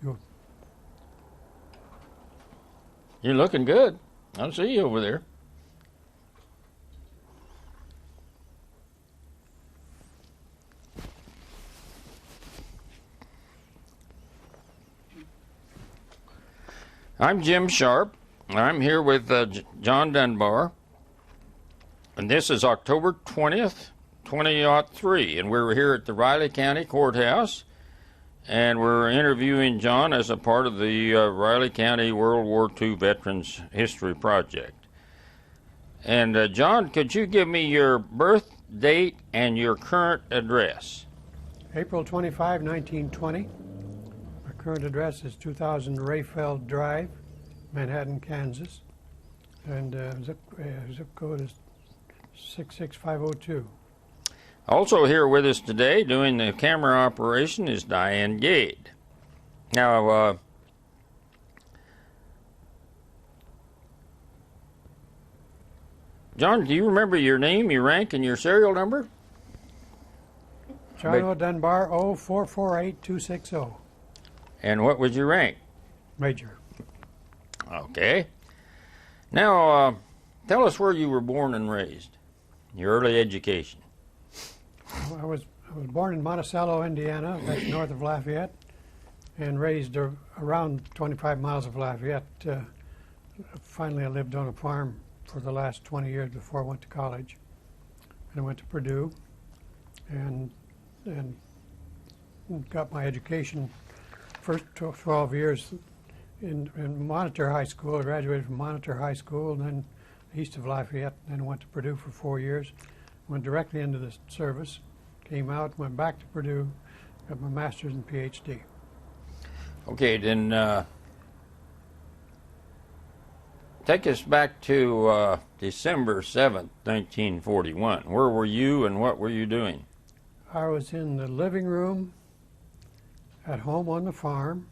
Good. You're looking good. I see you over there. I'm Jim Sharp. I'm here with John Dunbar. And this is October 20th, 2003. And we're here at the Riley County Courthouse. And we're interviewing John as a part of the Riley County World War II Veterans History Project. And John, could you give me your birth date and your current address? April 25, 1920. My current address is 2000 Rayfeld Drive, Manhattan, Kansas. And zip code is 66502. Also here with us today doing the camera operation is Diane Gade. Now, John, do you remember your name, your rank, and your serial number? John O. Dunbar 0448260. And what was your rank? Major. Okay. Now, tell us where you were born and raised, your early education. I was born in Monticello, Indiana, that's north of Lafayette, and raised around 25 miles of Lafayette. Finally, I lived on a farm for the last 20 years before I went to college. And I went to Purdue and got my education, first 12 years in Monitor High School. I graduated from Monitor High School and then east of Lafayette, and then went to Purdue for 4 years. Went directly into the service, came out, went back to Purdue, got my master's and PhD. Okay, then take us back to December 7th, 1941. Where were you and what were you doing? I was in the living room at home on the farm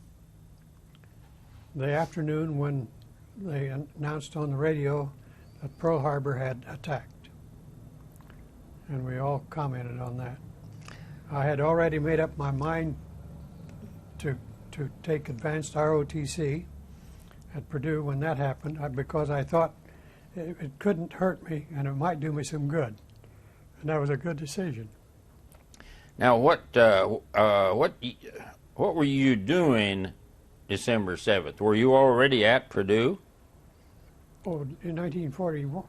the afternoon when they announced on the radio that Pearl Harbor had attacked. And we all commented on that. I had already made up my mind to take advanced ROTC at Purdue when that happened, because I thought it couldn't hurt me and it might do me some good. And that was a good decision. Now, what were you doing December 7th? Were you already at Purdue? Oh, in 1941.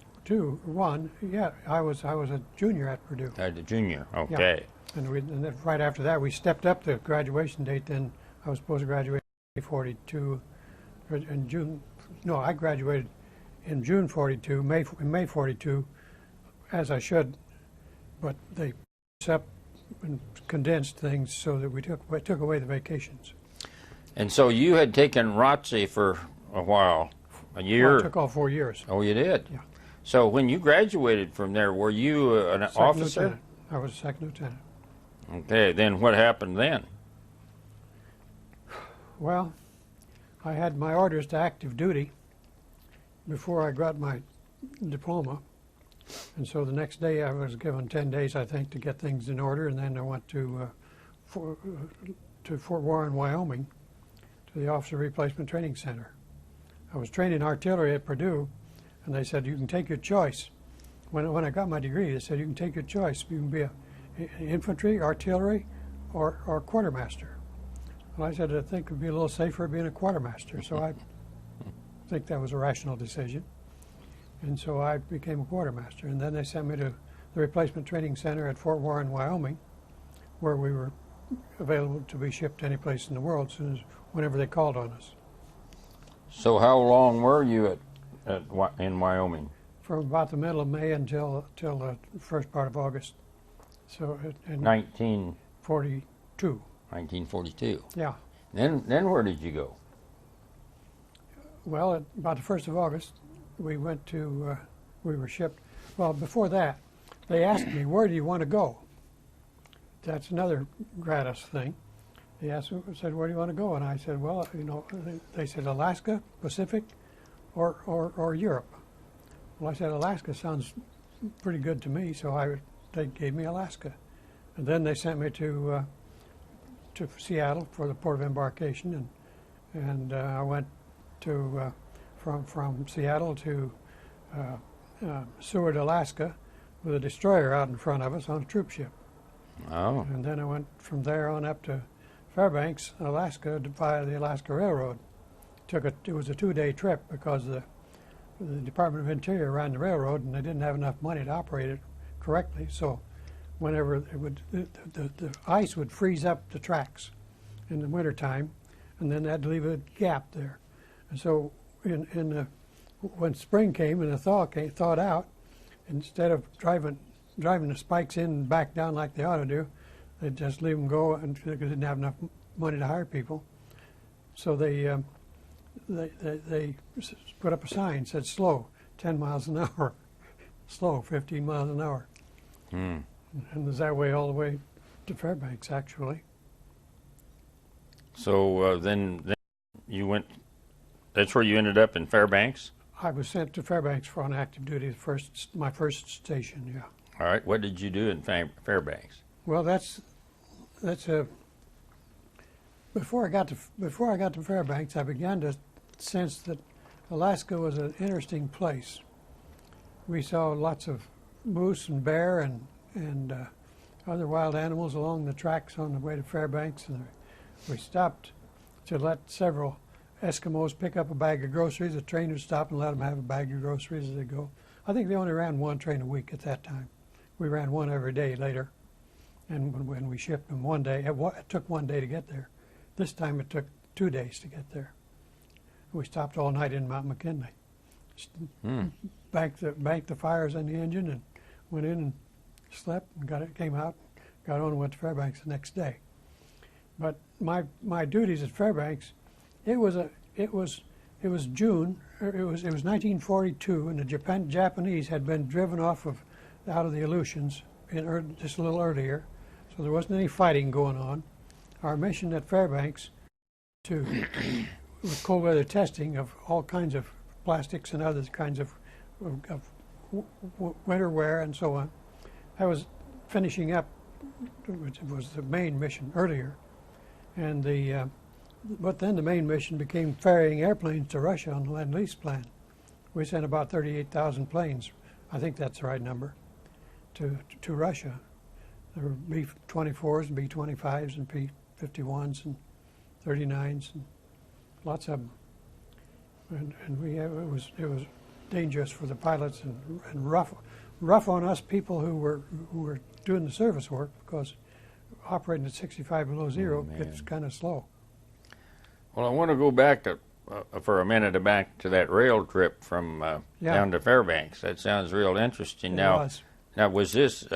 Yeah, I was a junior at Purdue. A junior, okay. Yeah. And then right after that, we stepped up the graduation date. Then I was supposed to graduate in 42, in June. No, I graduated in June 42, in May 42, as I should, but they up and condensed things so that we took away the vacations. And so you had taken ROTC for a while, a year? Well, I took all 4 years. Oh, you did? Yeah. So when you graduated from there, were you an officer? Lieutenant. I was a second lieutenant. Okay, then what happened then? Well, I had my orders to active duty before I got my diploma. And so the next day I was given 10 days, I think, to get things in order, and then I went to Fort Warren, Wyoming, to the Officer Replacement Training Center. I was trained in artillery at Purdue, and they said, you can take your choice. When I got my degree, they said, you can take your choice. You can be an infantry, artillery, or quartermaster. And I said, I think it would be a little safer being a quartermaster. So I think that was a rational decision. And so I became a quartermaster. And then they sent me to the Replacement Training Center at Fort Warren, Wyoming, where we were available to be shipped any place in the world whenever they called on us. So how long were you in Wyoming? From about the middle of May until the first part of August. So in 1942. 1942. Yeah. Then where did you go? Well, about the 1st of August, we went to, we were shipped. Well, before that, they asked me, where do you want to go? That's another gratis thing. They said, where do you want to go? And I said, well, you know, they said Alaska, Pacific, or Europe. Well, I said, Alaska sounds pretty good to me, so they gave me Alaska. And then they sent me to Seattle for the port of embarkation, and I went to from Seattle to Seward, Alaska, with a destroyer out in front of us on a troop ship. Oh. And then I went from there on up to Fairbanks, Alaska, via the Alaska Railroad. It was a 2-day trip because the Department of Interior ran the railroad and they didn't have enough money to operate it correctly. So whenever it would, the ice would freeze up the tracks in the wintertime, and then that'd leave a gap there. And so when spring came and the thawed out, instead of driving the spikes in and back down like they ought to do, they'd just leave them go, and because they didn't have enough money to hire people. So they put up a sign, said slow, 10 miles an hour, slow, 15 miles an hour. Hmm. And it was that way all the way to Fairbanks, actually. So then you went, that's where you ended up in Fairbanks? I was sent to Fairbanks for on active duty, my first station, yeah. All right, what did you do in Fairbanks? Well, that's before I got to Fairbanks, I began to sense that Alaska was an interesting place. We saw lots of moose and bear and other wild animals along the tracks on the way to Fairbanks, and we stopped to let several Eskimos pick up a bag of groceries. The train would stop and let them have a bag of groceries as they go. I think they only ran one train a week at that time. We ran one every day later, and when we shipped them one day, it took 1 day to get there. This time it took 2 days to get there. We stopped all night in Mount McKinley. Banked the fires in the engine and went in and slept and came out, got on and went to Fairbanks the next day. But my duties at Fairbanks, it was June. It was 1942, and the Japanese had been driven out of the Aleutians just a little earlier, so there wasn't any fighting going on. Our mission at Fairbanks with cold weather testing of all kinds of plastics and other kinds of winter wear and so on. I was finishing up, which was the main mission earlier, and but then the main mission became ferrying airplanes to Russia on the Lend-Lease plan. We sent about 38,000 planes, I think that's the right number, to Russia. There were B-24s and B-25s and P-51s and 39s and lots of them. And it was dangerous for the pilots and rough on us people who were doing the service work, because operating at 65 below zero gets kind of slow. Well, I want to go back for a minute back to that rail trip from down to Fairbanks. That sounds real interesting. Now, was this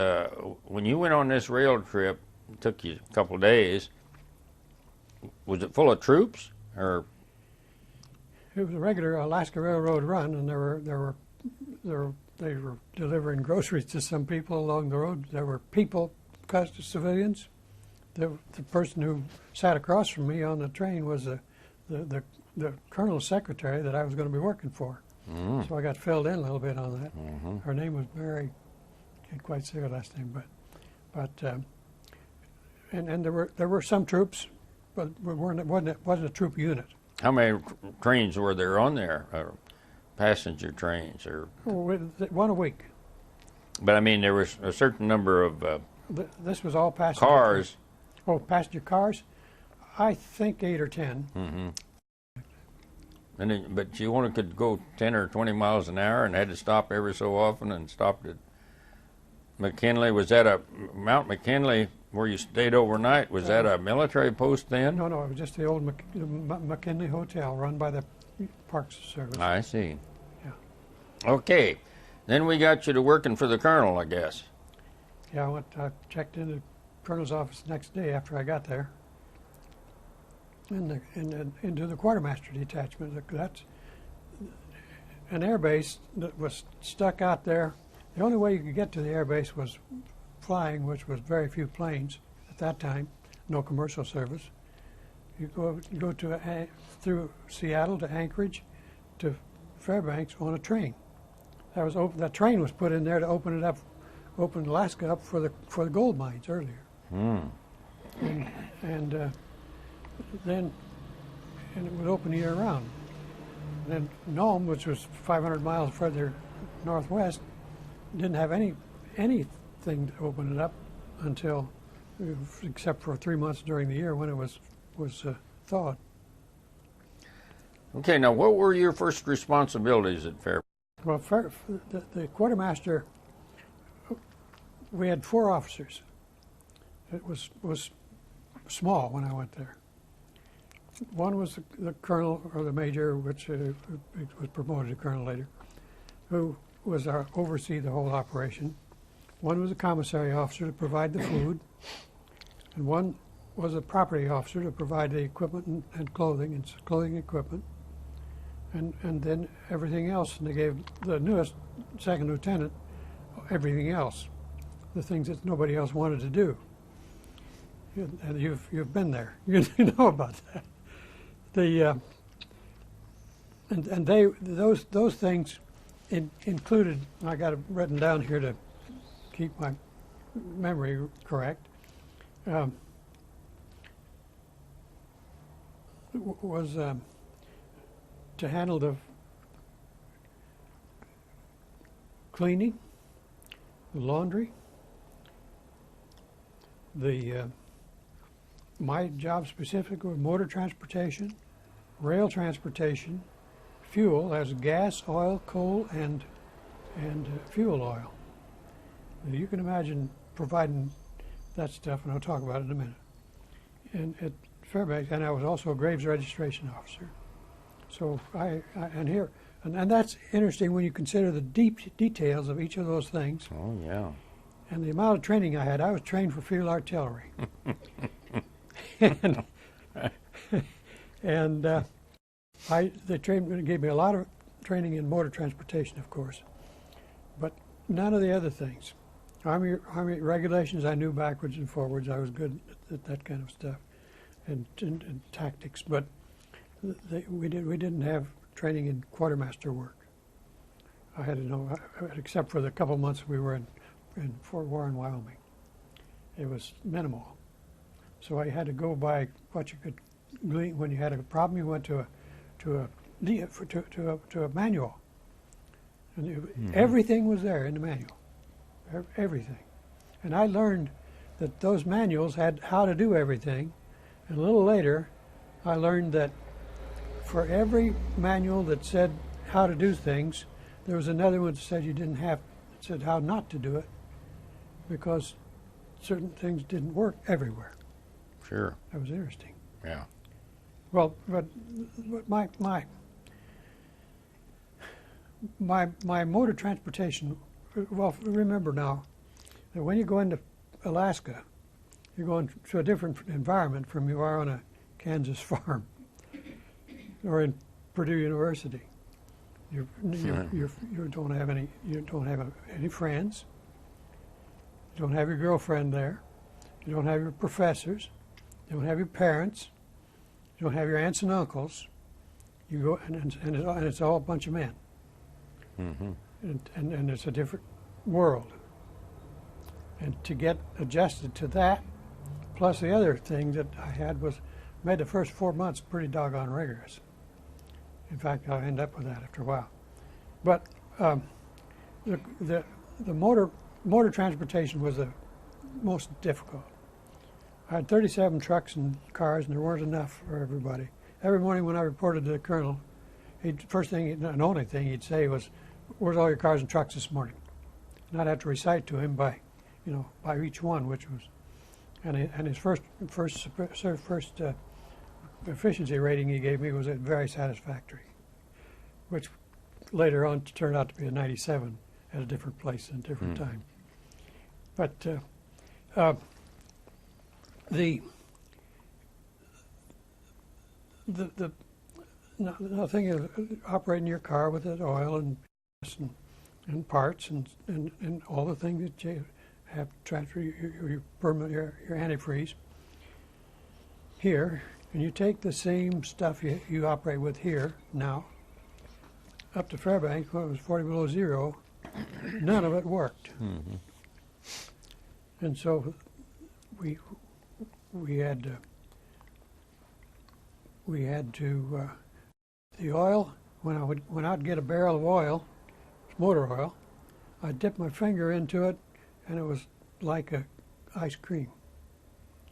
when you went on this rail trip? It took you a couple of days. Was it full of troops, or? It was a regular Alaska Railroad run, and they were delivering groceries to some people along the road. There were people, civilians. The person who sat across from me on the train was the colonel's secretary that I was going to be working for. So I got filled in a little bit on that. Her name was Mary. Can't quite say her last name, but there were some troops, but it wasn't a troop unit. How many trains were there on there, passenger trains, or? One a week. But I mean, there was a certain number of this was all passenger cars. Oh, passenger cars? I think 8 or 10. But you only could go 10 or 20 miles an hour and had to stop every so often, and stopped at McKinley. Was that a Mount McKinley where you stayed overnight? Was that a military post then? No, it was just the old McKinley Hotel run by the Parks Service. I see. Yeah. Okay. Then we got you to working for the colonel, I guess. Yeah, I checked into the colonel's office the next day after I got there. Into the quartermaster detachment. That's an air base that was stuck out there. The only way you could get to the air base was flying, which was very few planes at that time, no commercial service. You go through Seattle to Anchorage to Fairbanks on a train. That was open. That train was put in there to open Alaska up for the gold mines earlier. And then and it was open year round. And then Nome, which was 500 miles further northwest, didn't have anything to open it up until, except for 3 months during the year when it was thawed. Okay, now what were your first responsibilities at Fairbanks? Well, the quartermaster, we had 4 officers. It was small when I went there. One was the colonel or the major, which was promoted to colonel later, who was oversee the whole operation. One was a commissary officer to provide the food, and one was a property officer to provide the equipment and clothing equipment, and then everything else. And they gave the newest second lieutenant everything else, the things that nobody else wanted to do. And you've been there, you know about that. Those things included. I got it written down here to keep my memory correct. Was to handle the cleaning, the laundry, my job specific was motor transportation, rail transportation, fuel as gas, oil, coal, and fuel oil. You can imagine providing that stuff, and I'll talk about it in a minute. And at Fairbanks, and I was also a graves registration officer. So and that's interesting when you consider the deep details of each of those things. Oh yeah. And the amount of training I had. I was trained for field artillery. and they gave me a lot of training in motor transportation, of course, but none of the other things. Army regulations I knew backwards and forwards. I was good at that kind of stuff, and tactics. But we didn't have training in quartermaster work. I had to know, except for the couple months we were in Fort Warren, Wyoming. It was minimal. So I had to go by what you could glean. When you had a problem, you went to a manual, and everything was there in the manual, everything. And I learned that those manuals had how to do everything. And a little later, I learned that for every manual that said how to do things, there was another one that said said how not to do it, because certain things didn't work everywhere. Sure. That was interesting. Yeah. Well, but my motor transportation. Well, remember now that when you go into Alaska, you're going to a different environment from you are on a Kansas farm or in Purdue University. You don't have any friends. You don't have your girlfriend there. You don't have your professors. You don't have your parents. You don't have your aunts and uncles. You go and it's all a bunch of men. Mm-hmm. And it's a different world. And to get adjusted to that, plus the other thing that I had made the first 4 months pretty doggone rigorous. In fact, I'll end up with that after a while. But the motor transportation was the most difficult. I had 37 trucks and cars, and there weren't enough for everybody. Every morning when I reported to the colonel, first thing and only thing he'd say was, "Where's all your cars and trucks this morning?" And I'd have to recite to him by each one, which was, and his first efficiency rating he gave me was very satisfactory, which later on turned out to be a 97 at a different place and different time. But the thing is operating your car with it, oil and parts and all the things that you have to transfer your permit, your antifreeze here, and you take the same stuff you operate with here now up to Fairbanks when it was 40 below zero. None of it worked. Mm-hmm. And so we had we had to the oil. When I'd get a barrel of oil, motor oil, I'd dip my finger into it, and it was like a ice cream.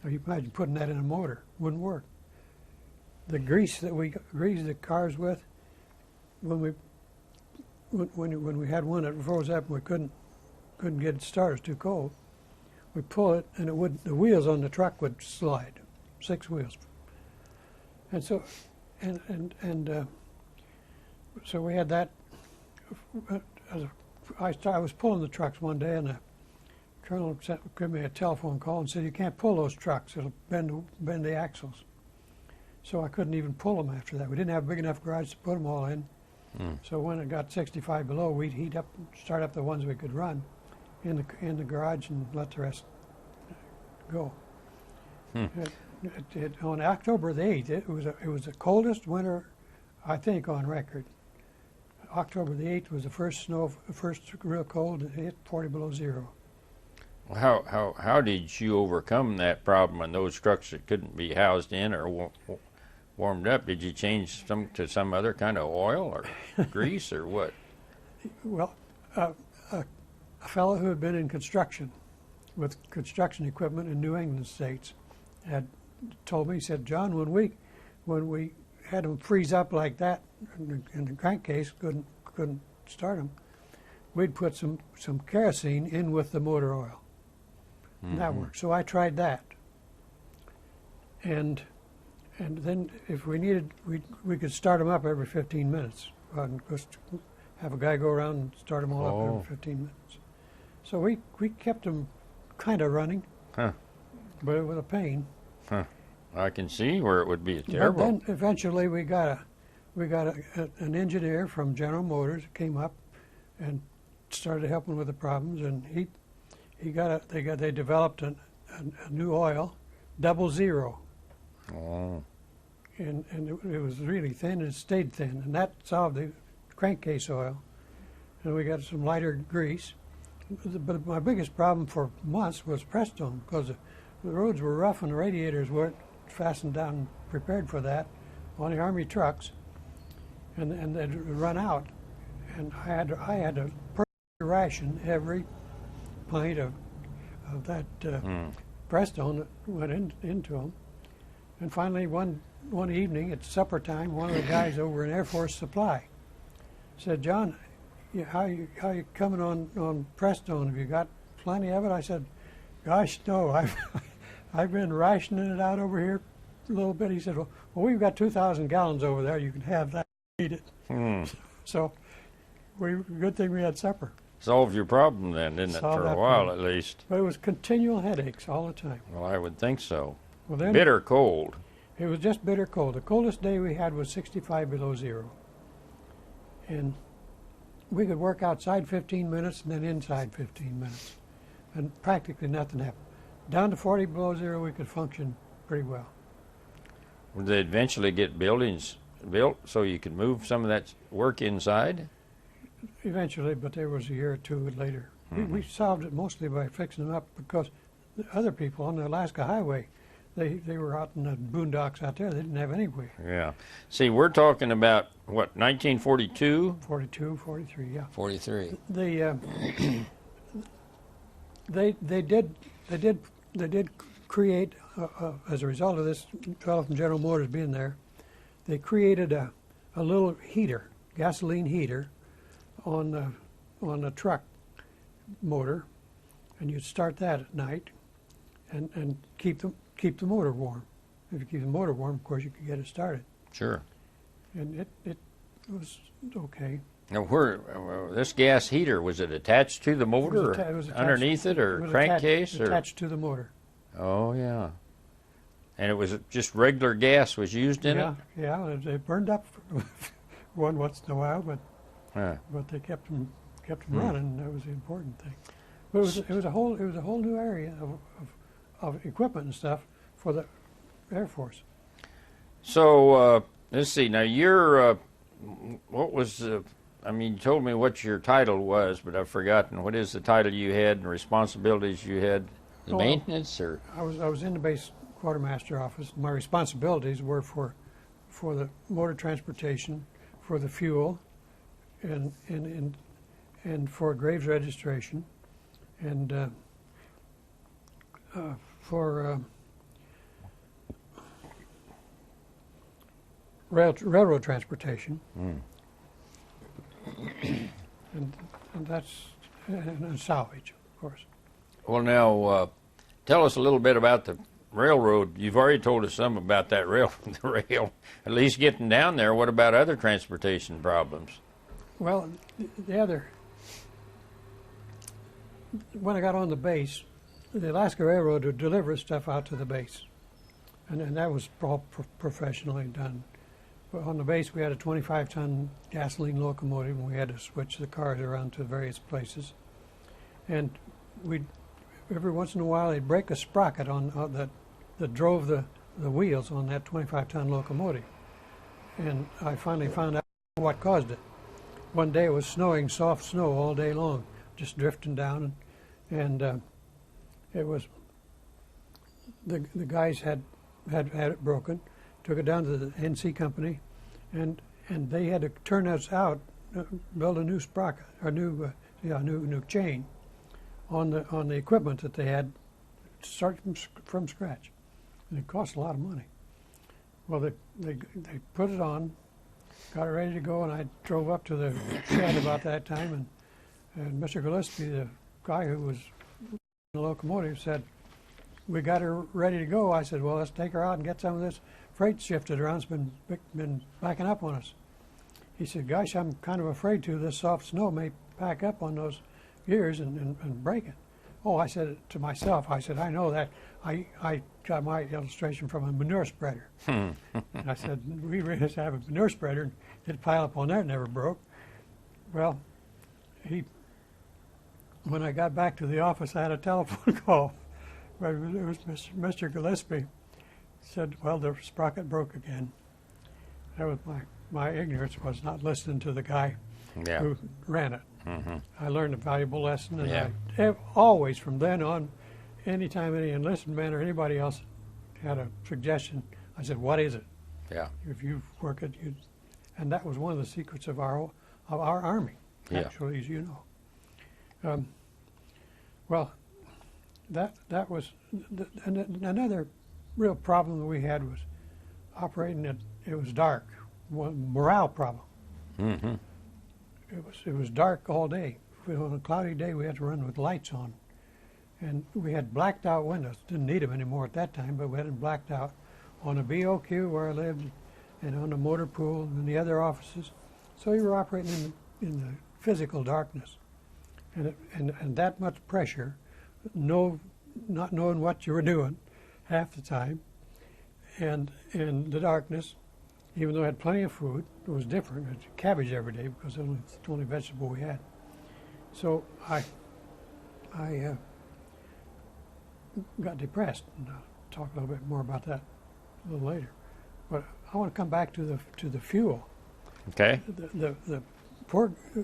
Now you imagine putting that in a motor, wouldn't work. The grease that we greased the cars with, when we had one that froze up and we couldn't get it started, it was too cold, we pull it and the wheels on the truck would slide, 6 wheels. And so so we had that. I was pulling the trucks one day, and the colonel gave me a telephone call and said, "You can't pull those trucks; it'll bend the axles." So I couldn't even pull them after that. We didn't have a big enough garage to put them all in. So when it got 65 below, we'd start up the ones we could run in the garage and let the rest go. On October the 8th, it was the coldest winter, I think, on record. October the 8th was the first real cold. It hit 40 below zero. How did you overcome that problem on those trucks that couldn't be housed in or warmed up? Did you change to some other kind of oil or grease or what? Well, a fellow who had been in construction with construction equipment in New England states had told me, he said, "John, when we had them freeze up like that in the crankcase, couldn't start them, we'd put some kerosene in with the motor oil." And that worked. So I tried that. And then if we needed, we could start them up every 15 minutes. And just have a guy go around and start them all up every 15 minutes. So we kept them kind of running, but it was a pain. I can see where it would be terrible. But then eventually we got an engineer from General Motors that came up and started helping with the problems, and they developed a new oil, 00. Oh. And it was really thin, and it stayed thin, and that solved the crankcase oil. And we got some lighter grease. But my biggest problem for months was Prestone, because the roads were rough and the radiators weren't fastened down and prepared for that on the Army trucks, and they'd run out. And I had to personally ration every pint of that Prestone that went into them. And finally, one evening at supper time, one of the guys over in Air Force Supply said, "John, how you coming on Prestone? Have you got plenty of it?" I said, "Gosh, no. I've been rationing it out over here a little bit." He said, "Well, we've got 2,000 gallons over there. You can have that. Eat it." So, good thing we had supper. Solved your problem then, didn't it, for a while at least? But it was continual headaches all the time. Well, I would think so. Well, then, bitter cold. It was just bitter cold. The coldest day we had was 65 below zero. And we could work outside 15 minutes and then inside 15 minutes. And practically nothing happened. Down to 40 below zero, we could function pretty well. Would they eventually get buildings built so you could move some of that work inside? Eventually, but there was a year or two later. We solved it mostly by fixing them up, because the other people on the Alaska Highway, they were out in the boondocks out there. They didn't have any way. Yeah. See, we're talking about, what, 1942? 42, 43, yeah. 43. They did create, as a result of this fellow from General Motors being there, they created a little heater, gasoline heater, on the truck motor, and you'd start that at night, and keep the motor warm. If you keep the motor warm, of course, you could get it started. Sure. And it was okay. Now, this gas heater, was it attached to the motor, It was attached, underneath it, or crankcase, or attached to the motor? Oh yeah. And it was just regular gas was used in it. Yeah, it burned up one once in a while, but they kept them running. That was the important thing. But it was a whole new area of equipment and stuff for the Air Force. So let's see. Now you're what was you told me what your title was, but I've forgotten. What is the title you had and responsibilities you had? Maintenance, or? I was in the base quartermaster office. My responsibilities were for for the motor transportation, for the fuel, and for graves registration, and for railroad transportation, and that's and salvage, of course. Well, now tell us a little bit about the railroad. You've already told us some about that the rail. At least getting down there. What about other transportation problems? Well, the other, when I got on the base, the Alaska Railroad would deliver stuff out to the base, and that was all professionally done. But on the base, we had a 25-ton gasoline locomotive, and we had to switch the cars around to various places. And every once in a while, they'd break a sprocket that drove the wheels on that 25-ton locomotive. And I finally found out what caused it. One day it was snowing, soft snow all day long, just drifting down, and it was the guys had it broken, took it down to the NC company, and they had to turn us out, build a new sprocket, or new chain on the equipment that they had to start from scratch, and it cost a lot of money. Well, they put it on, got it ready to go, and I drove up to the shed about that time, and Mr. Gillespie, the guy who was in the locomotive, said, "We got her ready to go." I said, "Well, let's take her out and get some of this freight shifted around. It's been backing up on us." He said, "Gosh, I'm kind of afraid this soft snow may pack up on those gears and break it." Oh, I said to myself, I said, "I know that. I got my illustration from a manure spreader." And I said, "We really used to have a manure spreader, and it'd pile up on there, it never broke." Well, when I got back to the office, I had a telephone call. It was Mr. Gillespie. Said, "Well, the sprocket broke again." That was my ignorance, was not listening to the guy who ran it. I learned a valuable lesson, and I always, from then on, anytime any enlisted man or anybody else had a suggestion, I said, "What is it?" Yeah. If you work it, and that was one of the secrets of our Army, actually, as you know. Well, that was another real problem that we had was operating it was dark. Morale problem. Mm-hmm. It was dark all day. On a cloudy day, we had to run with lights on, and we had blacked out windows. Didn't need them anymore at that time, but we had them blacked out on a BOQ where I lived, and on the motor pool and the other offices. So you were operating in the physical darkness, and that much pressure, not knowing what you were doing half the time, and the darkness. Even though I had plenty of food, it was different. It was cabbage every day because it was the only vegetable we had. So I got depressed, and I'll talk a little bit more about that a little later. But I want to come back to the fuel. Okay.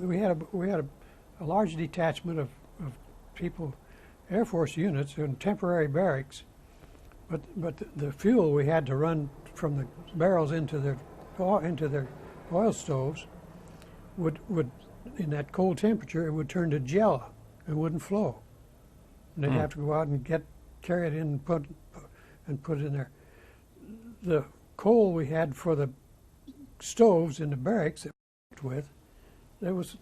We had a large detachment of people, Air Force units in temporary barracks, but the fuel we had to run from the barrels into their oil stoves would in that cold temperature, it would turn to gel and wouldn't flow. And they'd have to go out and carry it in and put it in there. The coal we had for the stoves in the barracks that we worked with,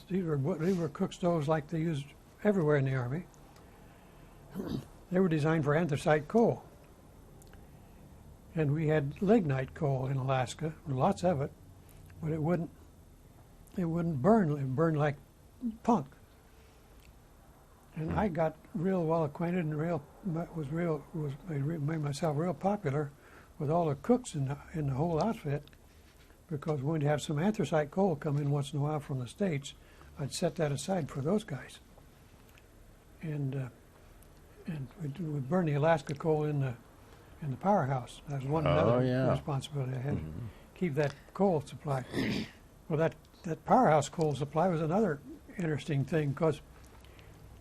these were cook stoves like they used everywhere in the Army. They were designed for anthracite coal. And we had lignite coal in Alaska, lots of it, but it wouldn't burn. It burned like punk. And I got real well acquainted and made myself real popular with all the cooks in the whole outfit, because when we'd have some anthracite coal come in once in a while from the States, I'd set that aside for those guys. And we'd burn the Alaska coal in the powerhouse. That was another responsibility I had, to keep that coal supply. Well, that powerhouse coal supply was another interesting thing, because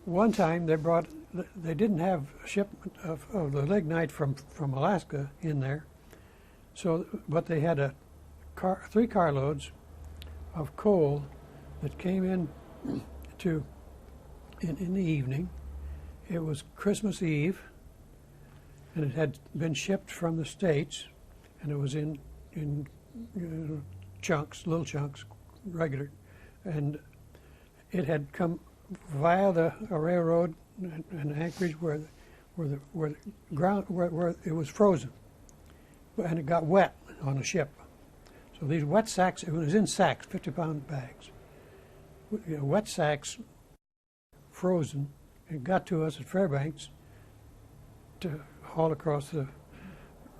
one time they didn't have a shipment of the lignite from Alaska in there, but they had three carloads of coal that came in in the evening. It was Christmas Eve, and it had been shipped from the States, and it was in chunks, little chunks, regular, and it had come via a railroad and Anchorage where the ground where it was frozen, and it got wet on the ship. So these wet sacks, it was in sacks, 50-pound bags, wet sacks, frozen. It got to us at Fairbanks to haul across the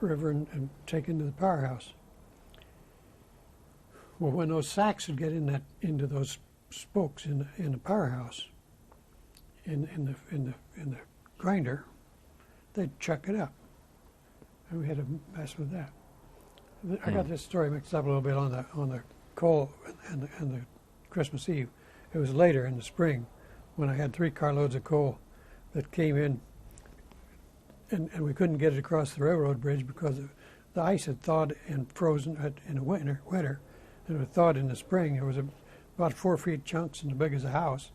river and take into the powerhouse. Well, when those sacks would get into those spokes in the powerhouse, in the grinder, they'd chuck it up, and we had to mess with that. I got this story mixed up a little bit on the coal and the Christmas Eve. It was later in the spring when I had 3 carloads of coal that came in, and we couldn't get it across the railroad bridge because the ice had thawed and frozen in the winter, and it was thawed in the spring. There was about 4 feet chunks and as big as a house.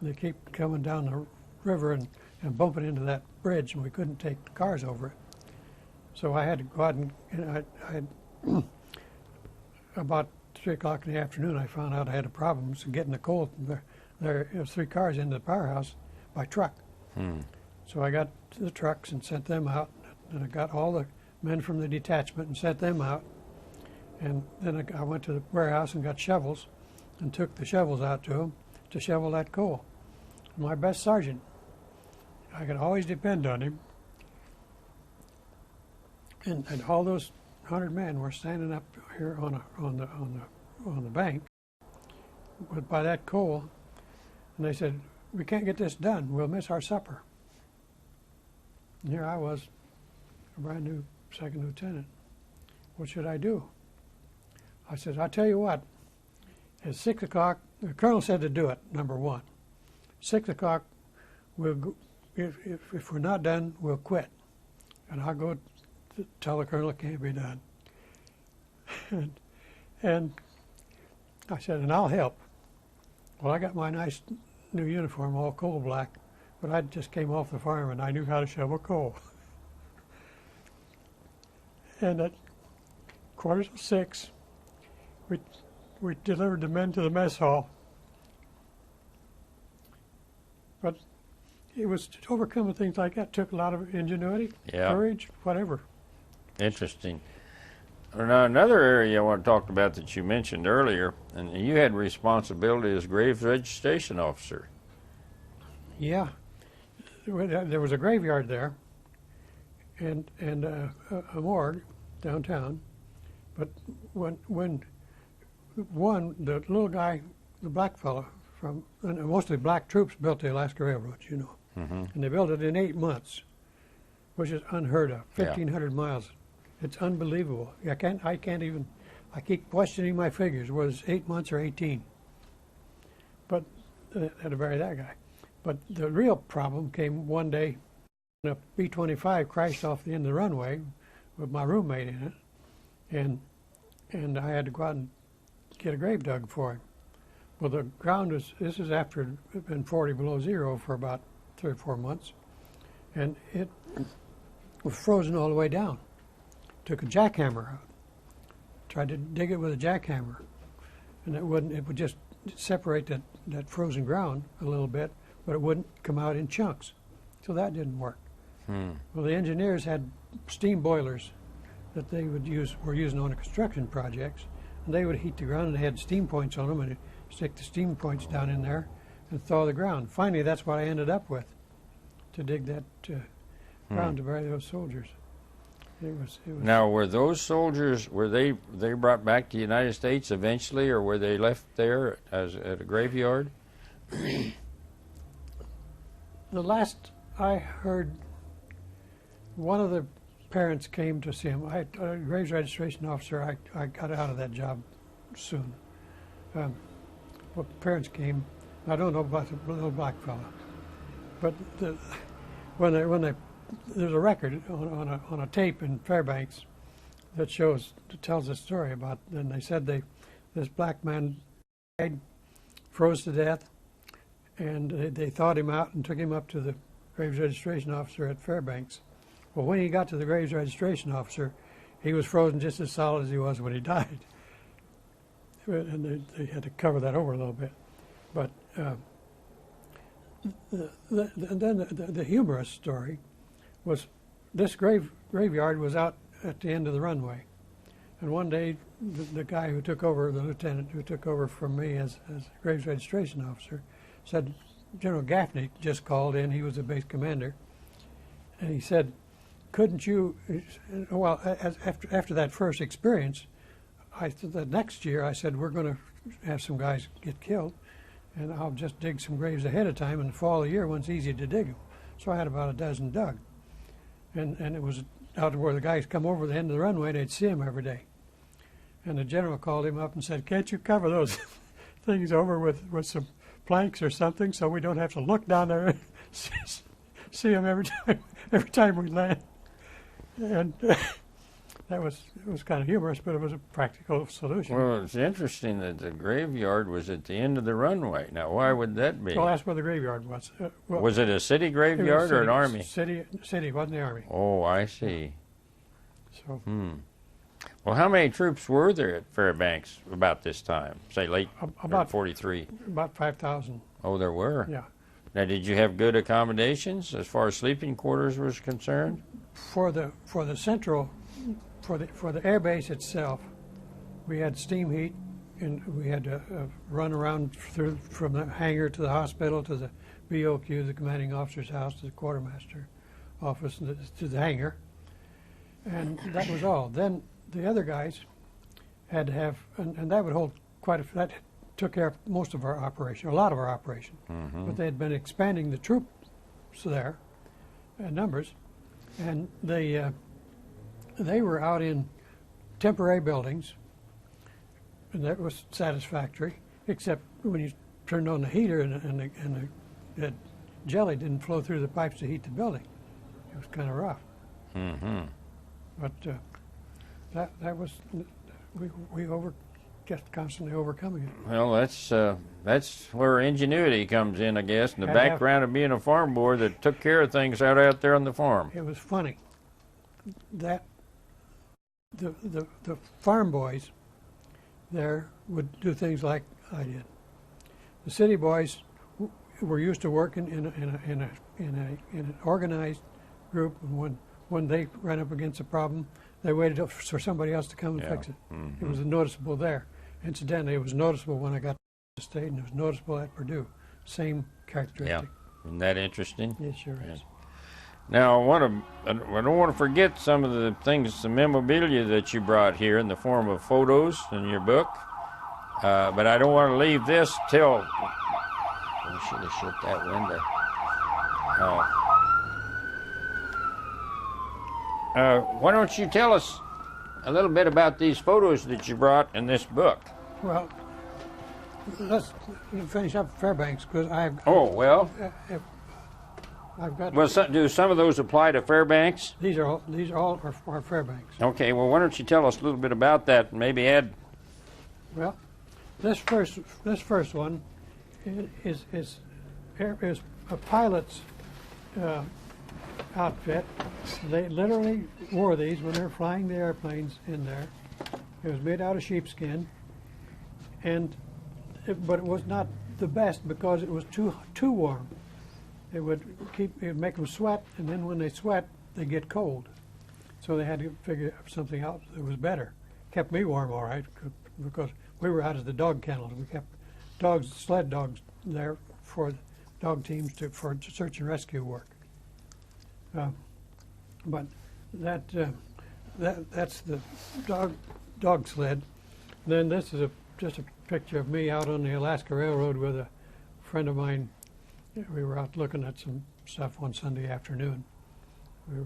And they keep coming down the river and bumping into that bridge, and we couldn't take the cars over it. So I had to go out and I had about 3 o'clock in the afternoon, I found out I had a problem getting the coal. There was 3 cars into the powerhouse by truck. So I got the trucks and sent them out, and I got all the men from the detachment and sent them out. And then I went to the warehouse and got shovels and took the shovels out to them to shovel that coal. My best sergeant, I could always depend on him. And all those 100 men were standing up here on the bank by that coal, and they said, "We can't get this done. We'll miss our supper." And here I was, a brand new second lieutenant. What should I do? I said, "I'll tell you what. At 6 o'clock, the colonel said to do it. Number 1, 6 o'clock. We'll go, if we're not done, we'll quit, and I'll go tell the colonel it can't be done." and I said, "And I'll help." Well, I got my nice new uniform, all coal black, but I just came off the farm and I knew how to shovel coal. And at 5:45, we delivered the men to the mess hall. But it was overcoming things like that took a lot of ingenuity, courage, whatever. Interesting. Now, another area I want to talk about that you mentioned earlier, and you had responsibility as graves registration officer. Yeah, there was a graveyard there, and a morgue downtown. But when the little guy, the black fellow and mostly black troops built the Alaska Railroad, you know, and they built it in 8 months, which is unheard of. 1,500 miles. It's unbelievable. I can't even. I keep questioning my figures. Was it 8 months or 18? But had to bury that guy. But the real problem came one day. A B-25 crashed off the end of the runway with my roommate in it, and I had to go out and get a grave dug for him. Well, the ground was. This is after it had been 40 below zero for about 3 or 4 months, and it was frozen all the way down. Took a jackhammer out, tried to dig it with a jackhammer, and it wouldn't. It would just separate that frozen ground a little bit, but it wouldn't come out in chunks. So that didn't work. Well, the engineers had steam boilers that they were using on the construction projects, and they would heat the ground, and they had steam points on them, and stick the steam points down in there and thaw the ground. Finally, that's what I ended up with, to dig that ground to bury those soldiers. It was. Now, were those soldiers, were they brought back to the United States eventually, or were they left there at a graveyard? The last I heard, one of the parents came to see him. A graves registration officer, I got out of that job soon. Well, parents came. I don't know about the little black fella, but when there's a record on a tape in Fairbanks that tells a story about. And they said this black man died, froze to death, and they thawed him out and took him up to the graves registration officer at Fairbanks. Well, when he got to the graves registration officer, he was frozen just as solid as he was when he died. And they had to cover that over a little bit. But then the humorous story was this graveyard was out at the end of the runway. And one day, the guy who took over, the lieutenant who took over from me as graves registration officer, said, General Gaffney just called in, he was the base commander, and he said, couldn't you, well, after that first experience, the next year I said, we're going to have some guys get killed, and I'll just dig some graves ahead of time, and the fall of the year when it's easy to dig them. So I had about a dozen dug. And it was out where the guys come over the end of the runway, they'd see him every day. And the general called him up and said, can't you cover those things over with some planks or something so we don't have to look down there and see them every time we land? And it was kind of humorous, but it was a practical solution. Well, it's interesting that the graveyard was at the end of the runway. Now, why would that be? Well, that's where the graveyard was. Well, was it a city graveyard or an army? City, wasn't the army. Oh, I see. So. Well, how many troops were there at Fairbanks about this time? Say late about 43. About 5,000. Oh, there were. Yeah. Now, did you have good accommodations as far as sleeping quarters was concerned? For the central, for the air base itself, we had steam heat, and we had to run around from the hangar to the hospital to the BOQ, the commanding officer's house, to the quartermaster office, and to the hangar, and that was all. Then the other guys had to have, and that would hold that took care of most of our operation, a lot of our operation. Mm-hmm. But they had been expanding the troops there, numbers, and they were out in temporary buildings, and that was satisfactory, except when you turned on the heater and the jelly didn't flow through the pipes to heat the building. It was kind of rough. Mm-hmm. But that was, we kept constantly overcoming it. Well, that's where ingenuity comes in, I guess, and the Had to background of being a farm boy that took care of things out there on the farm. It was funny that the farm boys there would do things like I did. The city boys were used to working in an organized group, and when they ran up against a problem, they waited for somebody else to come and fix it. Mm-hmm. It was noticeable there. Incidentally, it was noticeable when I got to the state, and it was noticeable at Purdue. Same characteristic. Yeah. Isn't that interesting? It sure is. Now, I don't want to forget some of the things, the memorabilia that you brought here in the form of photos in your book, but I don't want to leave this till... We should have shut that window. Why don't you tell us a little bit about these photos that you brought in this book? Well, let's finish up Fairbanks, because I've... Oh, well... I've got... Well, do some of those apply to Fairbanks? These are all are Fairbanks. Okay, well, why don't you tell us a little bit about that and maybe add... Well, this first one is a pilot's outfit. They literally wore these when they were flying the airplanes in there. It was made out of sheepskin, but it was not the best because it was too warm. It would make them sweat, and then when they sweat, they get cold. So they had to figure something out that was better. Kept me warm, all right, because we were out at the dog kennels. We kept sled dogs there for dog teams for search and rescue work. But that's the dog sled. Then this is just a picture of me out on the Alaska Railroad with a friend of mine. We were out looking at some stuff one Sunday afternoon. It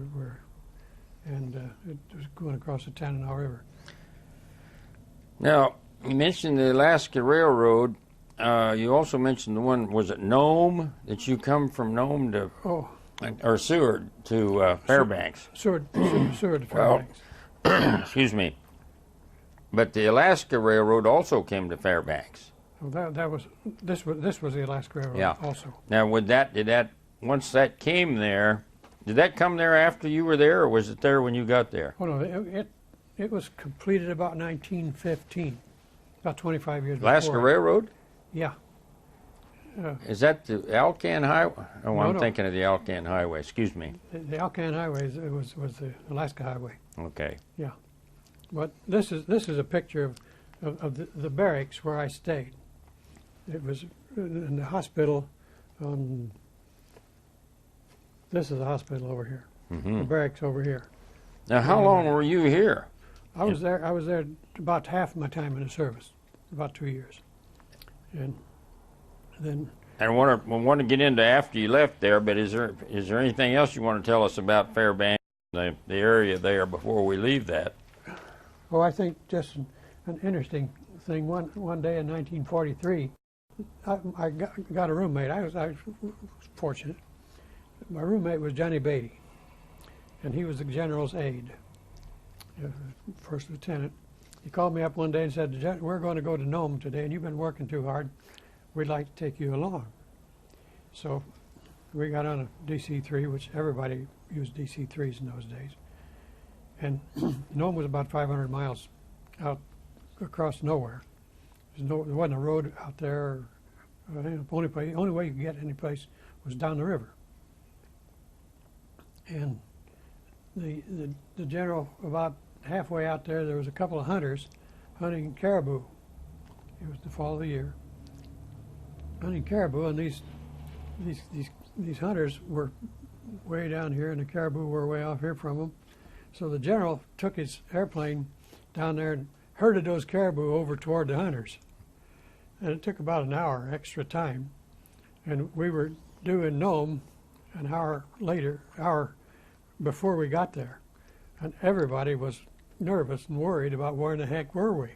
was going across the Tanana River. Now, you mentioned the Alaska Railroad. You also mentioned the one, was it Nome, that you come from Nome to, or Seward to Fairbanks? Seward to Fairbanks. excuse me. But the Alaska Railroad also came to Fairbanks. Well, this was the Alaska Railroad Yeah. also. Now, once that came there, did that come there after you were there, or was it there when you got there? Oh no, it was completed about 1915, about 25 years Alaska before. Railroad? Yeah. Is that the Alcan Highway? Oh, No, I'm no. thinking of the Alcan Highway. Excuse me. The Alcan Highway was the Alaska Highway. Okay. Yeah. But this is a picture of the barracks where I stayed. It was in the hospital. This is the hospital over here. The barracks over here. Now, how long were you here? I was there about half my time in the service, about 2 years, and then I want to get into after you left there, but is there anything else you want to tell us about Fairbanks, the area there, before we leave that? well, I think just an interesting thing. One day in 1943, I got a roommate. I was fortunate. My roommate was Johnny Beatty, and he was the general's aide, first lieutenant. He called me up one day and said, "We're going to go to Nome today, and you've been working too hard. We'd like to take you along." So we got on a DC-3, which everybody used DC-3s in those days. And Nome was about 500 miles out across nowhere. There wasn't a road out there. The only way you could get any place was down the river. And the general, about halfway out there was a couple of hunters hunting caribou. It was the fall of the year. Hunting caribou, and these hunters were way down here, and the caribou were way off here from them. So the general took his airplane down there and herded those caribou over toward the hunters. And it took about an hour extra time. And we were due in Nome an hour before we got there. And everybody was nervous and worried about where in the heck were we.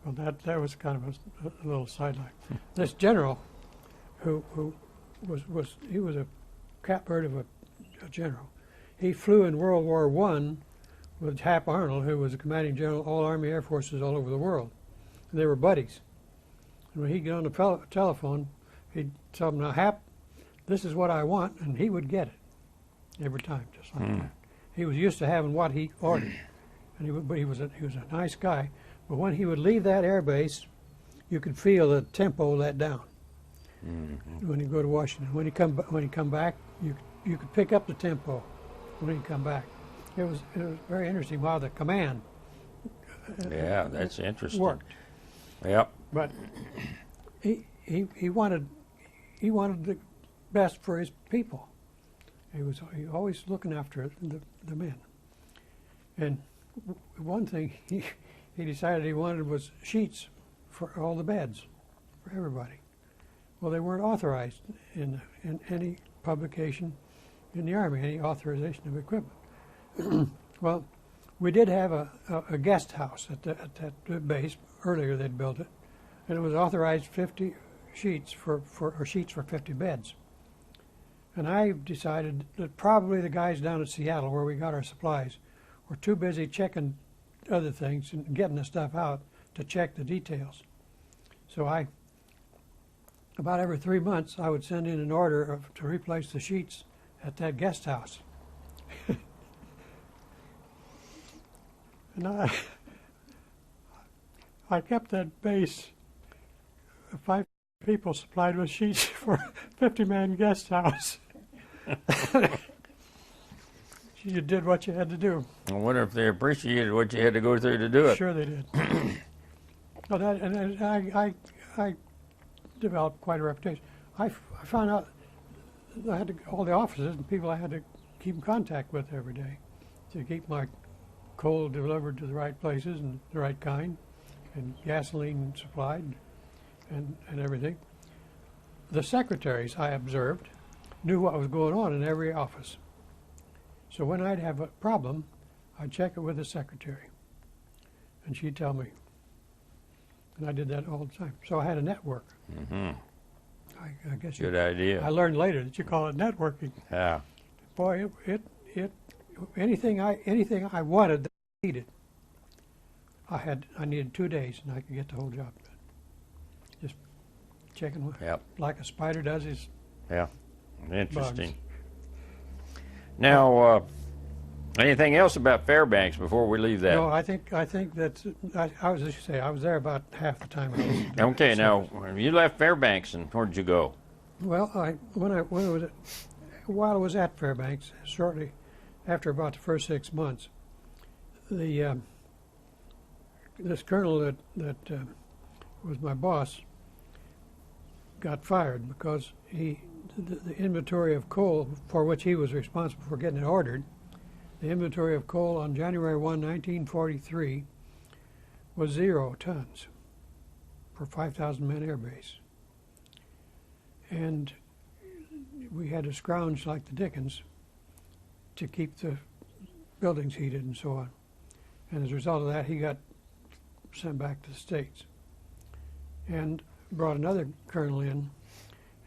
Well, that was kind of a little sideline. This general, who was a catbird of a general. He flew in World War I with Hap Arnold, who was the commanding general of all Army Air Forces all over the world. And they were buddies. And when he'd get on the telephone, he'd tell them, "Now, Hap, this is what I want," and he would get it every time, just like that. He was used to having what he ordered, but he was a nice guy. But when he would leave that air base, you could feel the tempo let down. When he go to Washington, when he come back, you could pick up the tempo when he come back. It was very interesting how the command Yeah, that's interesting. worked. Yep. But he wanted the best for his people. He was always looking after the men. And one thing he decided he wanted was sheets for all the beds for everybody. Well, they weren't authorized in any publication in the Army, any authorization of equipment. Well, we did have a guest house at that base. Earlier they'd built it, and it was authorized 50 sheets for 50 beds. And I decided that probably the guys down at Seattle, where we got our supplies, were too busy checking other things and getting the stuff out to check the details. So about every 3 months, I would send in an order to replace the sheets at that guest house. And I kept that base of 5 people supplied with sheets for a 50-man guest house. You did what you had to do. I wonder if they appreciated what you had to go through to do it. Sure they did. Well, I developed quite a reputation. I found out I had all the officers and people I had to keep in contact with every day to keep my coal delivered to the right places and the right kind, and gasoline supplied, and everything. The secretaries, I observed, knew what was going on in every office. So when I'd have a problem, I'd check it with the secretary, and she'd tell me. And I did that all the time. So I had a network. I guess Good idea. I learned later that you call it networking. Yeah. Boy, anything I wanted, heated. I needed 2 days, and I could get the whole job done. Just checking Yep. like a spider does his Yeah. Interesting. bugs. Now, anything else about Fairbanks before we leave that? No, I think that's. I was, as you say, I was there about half the time. I was Okay, now when you left Fairbanks, and where'd you go? Well, while I was at Fairbanks, shortly after about the first 6 months, this colonel that was my boss got fired because the inventory of coal for which he was responsible for getting it ordered, the inventory of coal on January 1, 1943 was 0 tons for 5,000 man air base. And we had to scrounge like the Dickens to keep the buildings heated and so on. And as a result of that, he got sent back to the States and brought another colonel in.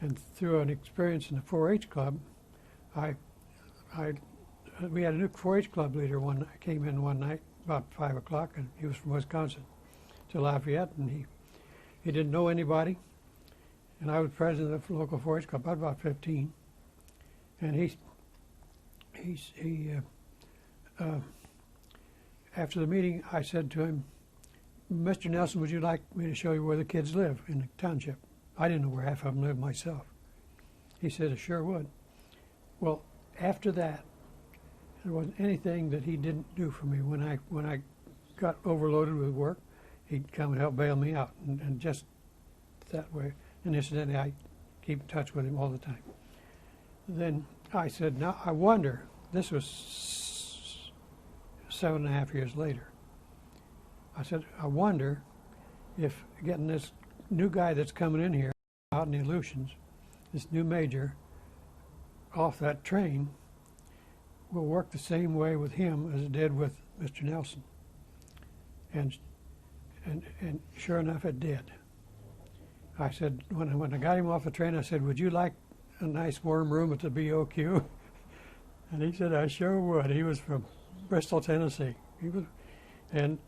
And through an experience in the 4-H club, we had a new 4-H club leader came in one night about 5 o'clock, and he was from Wisconsin to Lafayette, and he didn't know anybody. And I was president of the local 4-H club. I was about 15, and after the meeting, I said to him, "Mr. Nelson, would you like me to show you where the kids live in the township?" I didn't know where half of them lived myself. He said, "I sure would." Well, after that, there wasn't anything that he didn't do for me. When I got overloaded with work, he'd come and help bail me out, and just that way. And incidentally, I keep in touch with him all the time. Then I said, "Now I wonder," this was 7.5 years later. I said, "I wonder if getting this new guy that's coming in here out in the Aleutians, this new major, off that train will work the same way with him as it did with Mr. Nelson." And sure enough, it did. I said, when I got him off the train, I said, "Would you like a nice warm room at the BOQ?" And he said, "I sure would." He was from Bristol, Tennessee. And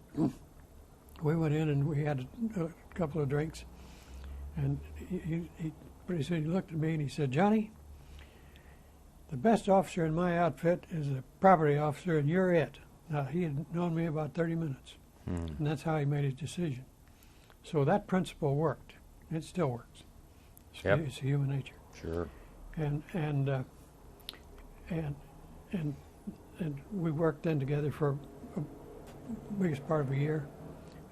we went in and we had a couple of drinks. And he pretty soon he looked at me and he said, "Johnny, the best officer in my outfit is a property officer, and you're it." Now, he had known me about 30 minutes, and that's how he made his decision. So that principle worked. It still works. It's human nature. Sure. And we worked then together for the biggest part of a year.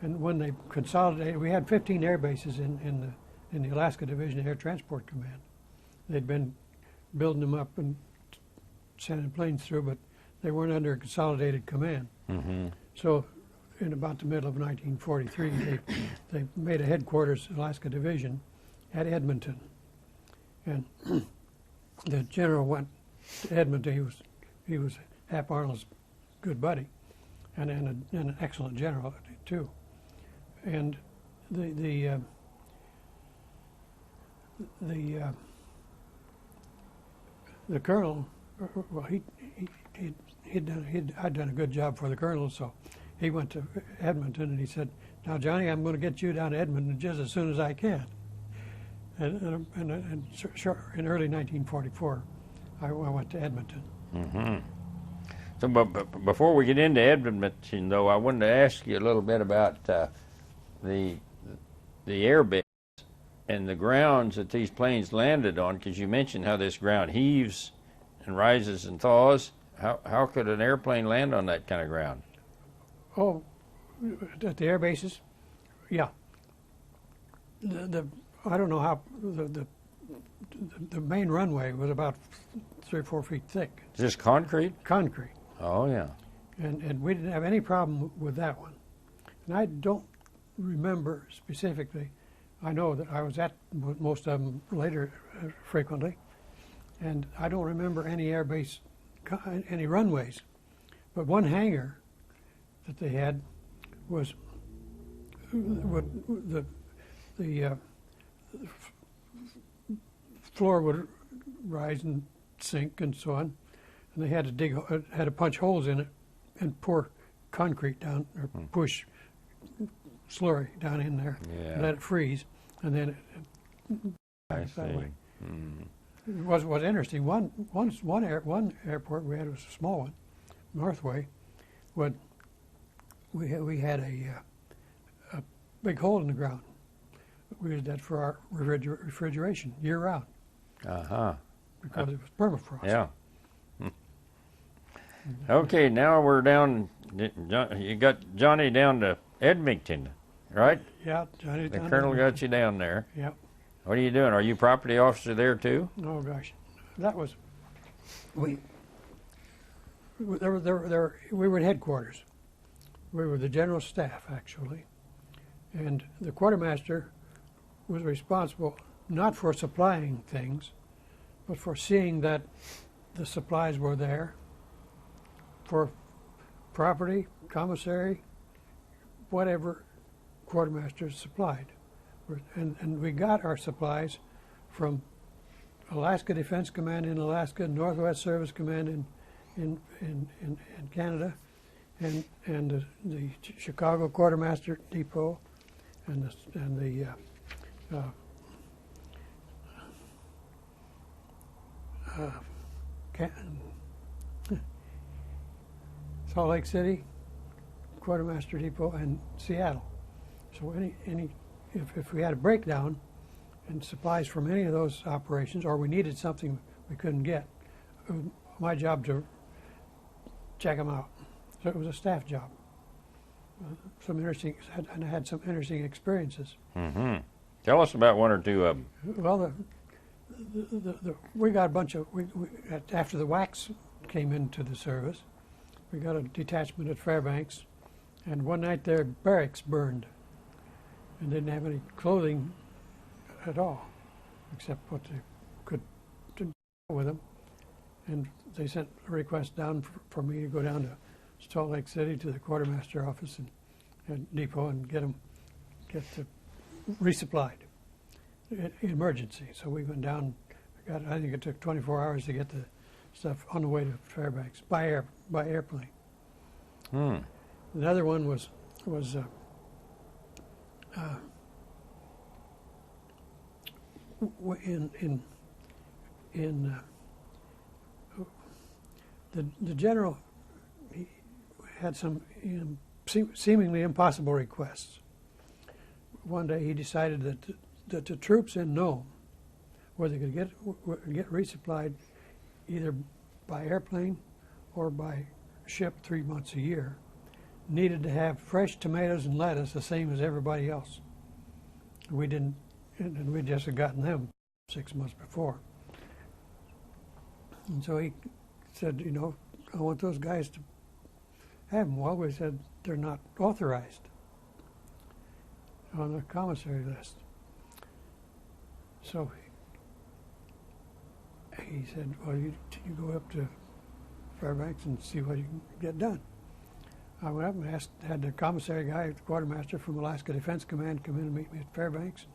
And when they consolidated, we had 15 air bases in the Alaska Division Air Transport Command. They'd been building them up and sending planes through, but they weren't under a consolidated command. Mm-hmm. So in about the middle of 1943, they made a headquarters Alaska Division at Edmonton. And the general went to Edmonton. He was Hap Arnold's good buddy, and an excellent general too. And the colonel, well, I'd done a good job for the colonel, so he went to Edmonton and he said, "Now, Johnny, I'm going to get you down to Edmonton just as soon as I can." And in early 1944, I went to Edmonton. Mm-hmm. So, but before we get into Edmonton, though, I wanted to ask you a little bit about the air base and the grounds that these planes landed on, because you mentioned how this ground heaves and rises and thaws. How could an airplane land on that kind of ground? Oh, at the air bases, yeah. I don't know how the main runway was about 3 or 4 feet thick. Is this concrete? Concrete. Oh yeah. And we didn't have any problem with that one. And I don't remember specifically. I know that I was at most of them later frequently, and I don't remember any air base, any runways. But one hangar that they had was the floor would rise and sink and so on, and they had to punch holes in it and pour concrete down, or push slurry down in there, Yeah. let it freeze, and then I that see. way. Mm. It was interesting. One airport we had was a small one, Northway. We had a big hole in the ground. We used that for our refrigeration year round Uh-huh. because it was permafrost. Yeah. Okay, now we're down. You got Johnny down to Edmonton, right? Yeah, Johnny. The colonel got you down there. Yep. What are you doing? Are you property officer there too? Oh gosh, that was we were at headquarters. We were the general staff actually, and the quartermaster was responsible not for supplying things, but for seeing that the supplies were there for property, commissary, whatever quartermaster supplied. And we got our supplies from Alaska Defense Command in Alaska, Northwest Service Command in Canada, and the Chicago Quartermaster Depot, and the Salt Lake City Quartermaster Depot, and Seattle. So if we had a breakdown in supplies from any of those operations, or we needed something we couldn't get, it was my job to check them out. So it was a staff job. And I had some interesting experiences. Mm-hmm. Tell us about one or two of them. Well, we got a bunch of, after the wax came into the service, we got a detachment at Fairbanks, and one night their barracks burned and didn't have any clothing at all, except what they could do with them. And they sent a request down for me to go down to Salt Lake City to the quartermaster office and depot and get resupplied. Emergency. So we went down. I think it took 24 hours to get the stuff on the way to Fairbanks by airplane. Hmm. Another one was the general. He had some seemingly impossible requests. One day he decided that the troops in Nome, where they could get resupplied either by airplane or by ship 3 months a year, needed to have fresh tomatoes and lettuce the same as everybody else. We didn't, and we just had gotten them 6 months before. And so he said, I want those guys to have them. Well, we said they're not authorized on the commissary list. So he said, well, you go up to Fairbanks and see what you can get done. I went up and had the commissary guy, the quartermaster from Alaska Defense Command, come in and meet me at Fairbanks.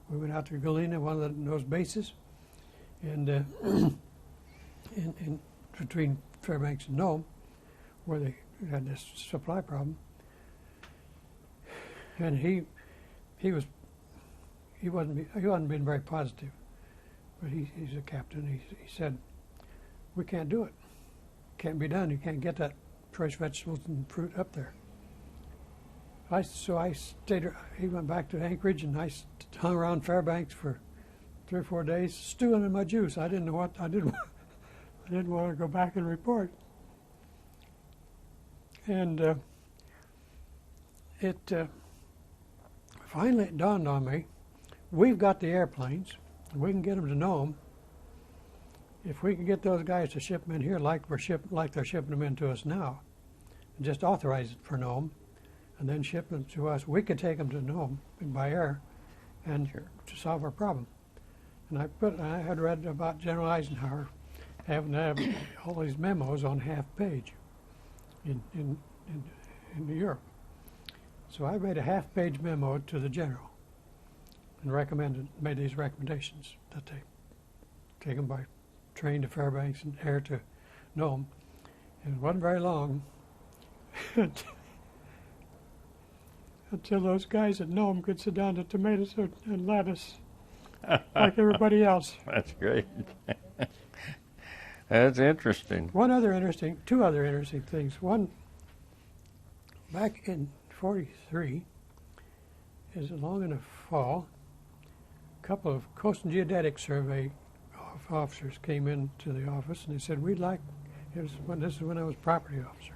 We went out to Galena, one of those bases, and in between Fairbanks and Nome, where they had this supply problem. And he wasn't being very positive, but he's a captain. He said, we can't do it. Can't be done. You can't get that fresh vegetables and fruit up there. So I stayed. He went back to Anchorage, and I hung around Fairbanks for 3 or 4 days, stewing in my juice. I didn't know what I didn't. I didn't want to go back and report. And finally it dawned on me: we've got the airplanes. We can get them to Nome. If we can get those guys to ship them in here like they're shipping them in to us now, and just authorize it for Nome, and then ship them to us, we could take them to Nome by air, and to solve our problem. And I had read about General Eisenhower having to have all these memos on half page in Europe. So I made a half-page memo to the general and made these recommendations that they take them by train to Fairbanks and air to Nome. And it wasn't very long until those guys that know him could sit down to tomatoes and lettuce like everybody else. That's great. That's interesting. Two other interesting things. One, back in '43, is along in the fall, a couple of Coast and Geodetic Survey officers came into the office and they said, this is when I was property officer,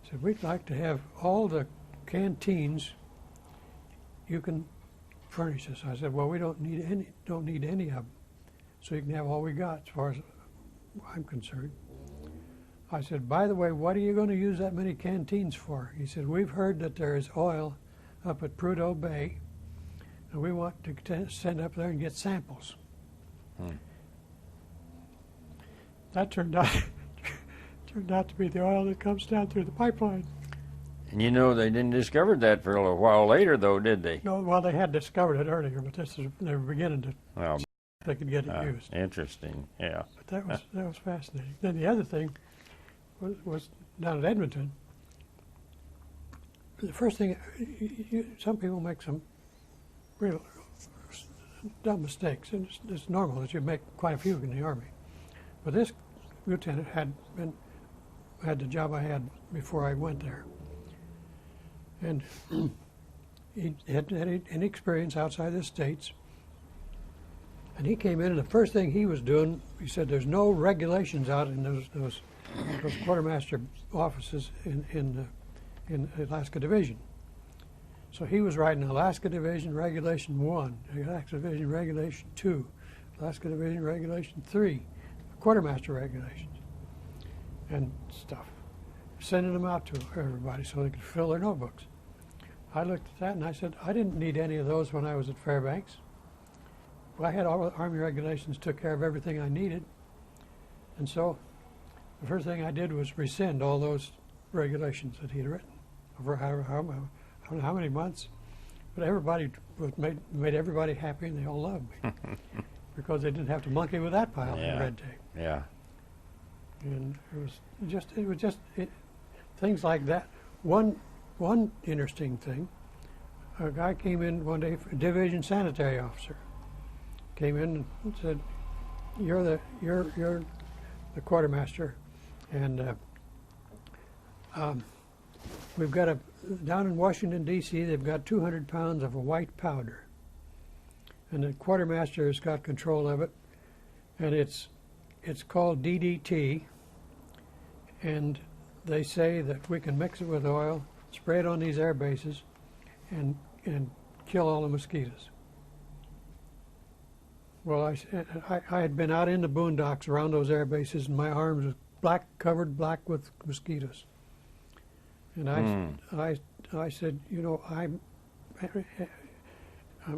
said, we'd like to have all the canteens you can furnish us. I said, well, we don't need any of them, so you can have all we got as far as I'm concerned. I said, by the way, what are you going to use that many canteens for? He said, we've heard that there is oil up at Prudhoe Bay, and we want to send up there and get samples. That turned out to be the oil that comes down through the pipeline. And you know, they didn't discover that for a little while later, though, did they? No, well, they had discovered it earlier, but they were beginning to see if they could get it used. Interesting, yeah. But that was fascinating. Then the other thing was down at Edmonton. The first thing, some people make some real dumb mistakes, and it's normal that you make quite a few in the Army. But this lieutenant had the job I had before I went there, and he hadn't had any experience outside the States. And he came in, and the first thing he was doing, he said, "There's no regulations out in those quartermaster offices in Alaska Division." So he was writing Alaska Division Regulation 1, Alaska Division Regulation 2, Alaska Division Regulation 3, quartermaster regulations, and stuff, sending them out to everybody so they could fill their notebooks. I looked at that and I said, I didn't need any of those when I was at Fairbanks. I had all the Army regulations, took care of everything I needed. And so the first thing I did was rescind all those regulations that he'd written over how many months. But everybody made everybody happy, and they all loved me because they didn't have to monkey with that pile of red tape. Yeah. And it was just things like that. One interesting thing, a guy came in one day, a division sanitary officer, came in and said, "You're the quartermaster, and we've got down in Washington D.C. they've got 200 pounds of a white powder, and the quartermaster has got control of it, and it's called DDT, and they say that we can mix it with oil, spray it on these air bases, and kill all the mosquitoes." Well, I had been out in the boondocks around those air bases, and my arms were covered black with mosquitoes. And I said, you know, I'm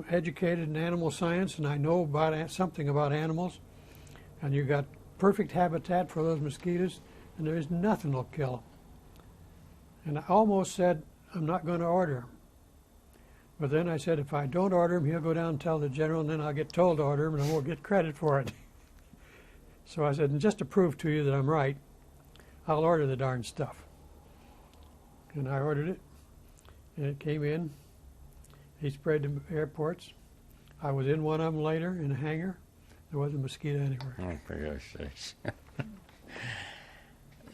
educated in animal science, and I know something about animals, and you got perfect habitat for those mosquitoes, and there is nothing that'll kill them. And I almost said, I'm not going to order them. But then I said, if I don't order him, he'll go down and tell the general, and then I'll get told to order him, and I won't get credit for it. So I said, and just to prove to you that I'm right, I'll order the darn stuff. And I ordered it, and it came in. He sprayed the airports. I was in one of them later in a hangar. There wasn't a mosquito anywhere. Oh, for gosh sakes.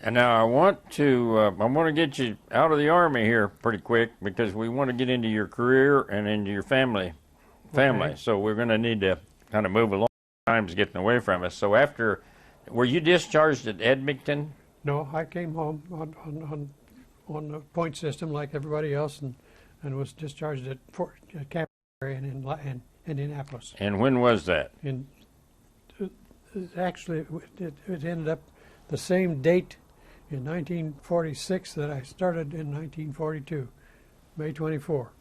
And now I want to get you out of the Army here pretty quick, because we want to get into your career and into your family. Okay. So we're going to need to kind of move along. Time's getting away from us. So were you discharged at Edmonton? No, I came home on the point system like everybody else, and was discharged at Camp in Indianapolis. And when was that? Actually, it ended up the same date in 1946 that I started in 1942, May 24.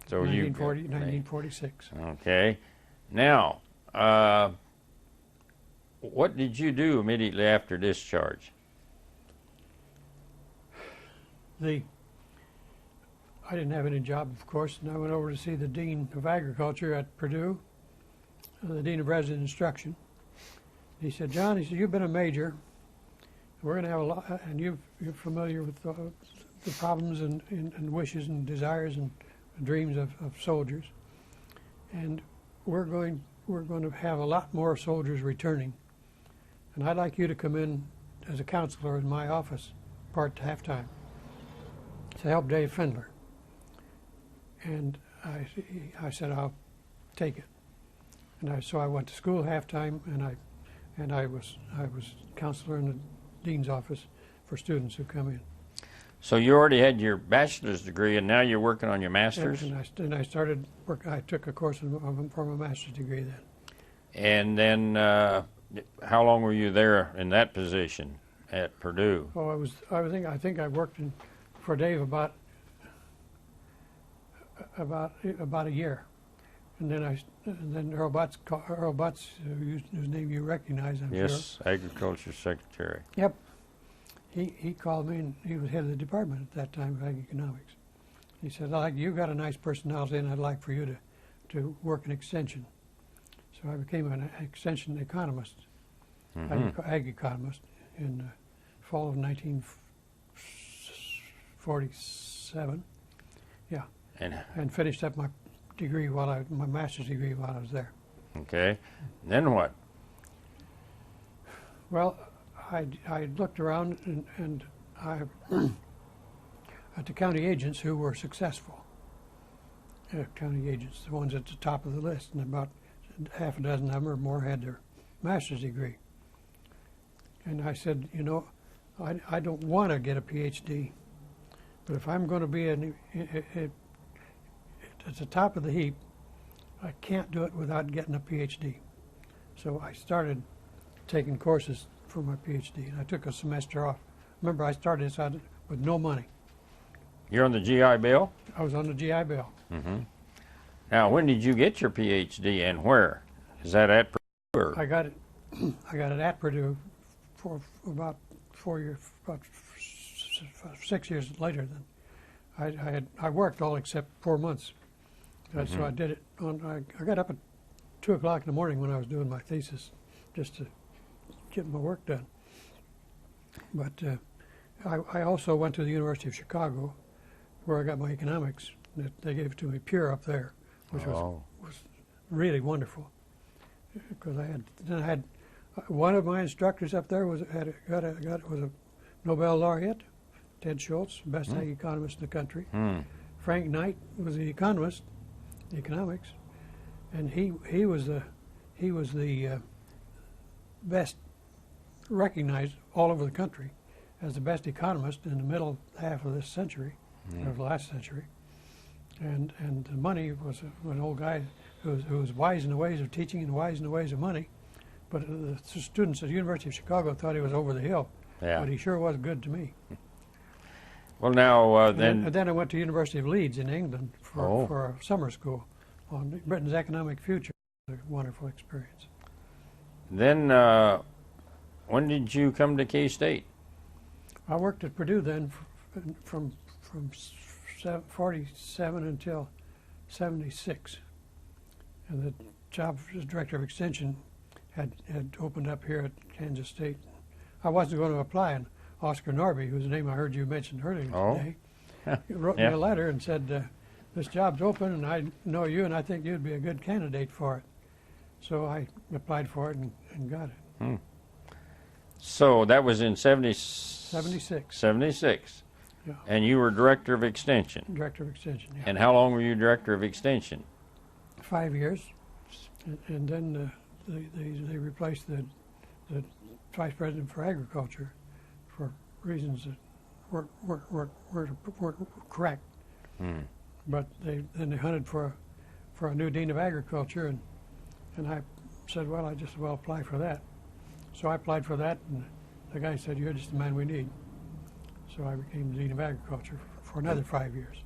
So 1946. Okay. Now, what did you do immediately after discharge? I didn't have any job, of course, and I went over to see the Dean of Agriculture at Purdue, the Dean of Resident Instruction. He said, "John," he said, "you've been a major. We're going to have a lot, and you're familiar with the problems and wishes and desires and dreams of soldiers. And we're going to have a lot more soldiers returning. And I'd like you to come in as a counselor in my office, half-time, to help Dave Findler. And I said, I'll take it. And so I went to school half-time, and I was counselor in the dean's office for students who come in. So you already had your bachelor's degree, and now you're working on your master's? And I started work. I took a course for my master's degree then. And then how long were you there in that position at Purdue? Oh, I think I worked for Dave about a year, and then Earl Butts, whose name you recognize, I'm sure. Yes, Agriculture Secretary. Yep. He called me, and he was head of the department at that time of ag economics. He said, "You got a nice personality, and I'd like for you to work in extension." So I became an extension economist, ag economist, in the fall of 1947. Yeah, and finished up my degree my master's degree while I was there. Okay, then what? Well, I looked around and I at the county agents who were successful. County agents, the ones at the top of the list, and about half a dozen of them or more had their master's degree. And I said, I don't want to get a PhD, but if I'm going to be at the top of the heap, I can't do it without getting a PhD. So I started taking courses for my PhD, and I took a semester off. Remember, I started this out with no money. You're on the GI Bill? I was on the GI Bill. Mm-hmm. Now, when did you get your PhD, and where? Is that at Purdue? Or? I got it at Purdue for about 4 years, about 6 years later. Then I worked all except 4 months, so I did it I got up at 2 o'clock in the morning when I was doing my thesis, just to get my work done. But I also went to the University of Chicago, where I got my economics. They gave it to me pure up there, which was really wonderful. Because I had one of my instructors up there was a Nobel laureate, Ted Schultz, best ag economist in the country. Frank Knight was the economist, the economics, and he was the best recognized all over the country as the best economist in the middle half of this century, of the last century. And the money was an old guy who was wise in the ways of teaching and wise in the ways of money. But the students at the University of Chicago thought he was over the hill. Yeah. But he sure was good to me. Well, now And then I went to the University of Leeds in England for a summer school on Britain's economic future. It was a wonderful experience. Then when did you come to K-State? I worked at Purdue then from 47 until 76. And the job as director of extension had opened up here at Kansas State. I wasn't going to apply, and Oscar Norby, whose name I heard you mention earlier today, he wrote me a letter and said, this job's open, and I know you, and I think you'd be a good candidate for it. So I applied for it and got it. So that was in 76. 76. Yeah. And you were director of extension. Director of extension, yeah. And how long were you director of extension? 5 years. And then they replaced the vice president for agriculture for reasons that weren't correct. But then they hunted for a new dean of agriculture, and I said, well, I just well apply for that. So I applied for that, and the guy said, you're just the man we need. So I became the dean of agriculture for another 5 years.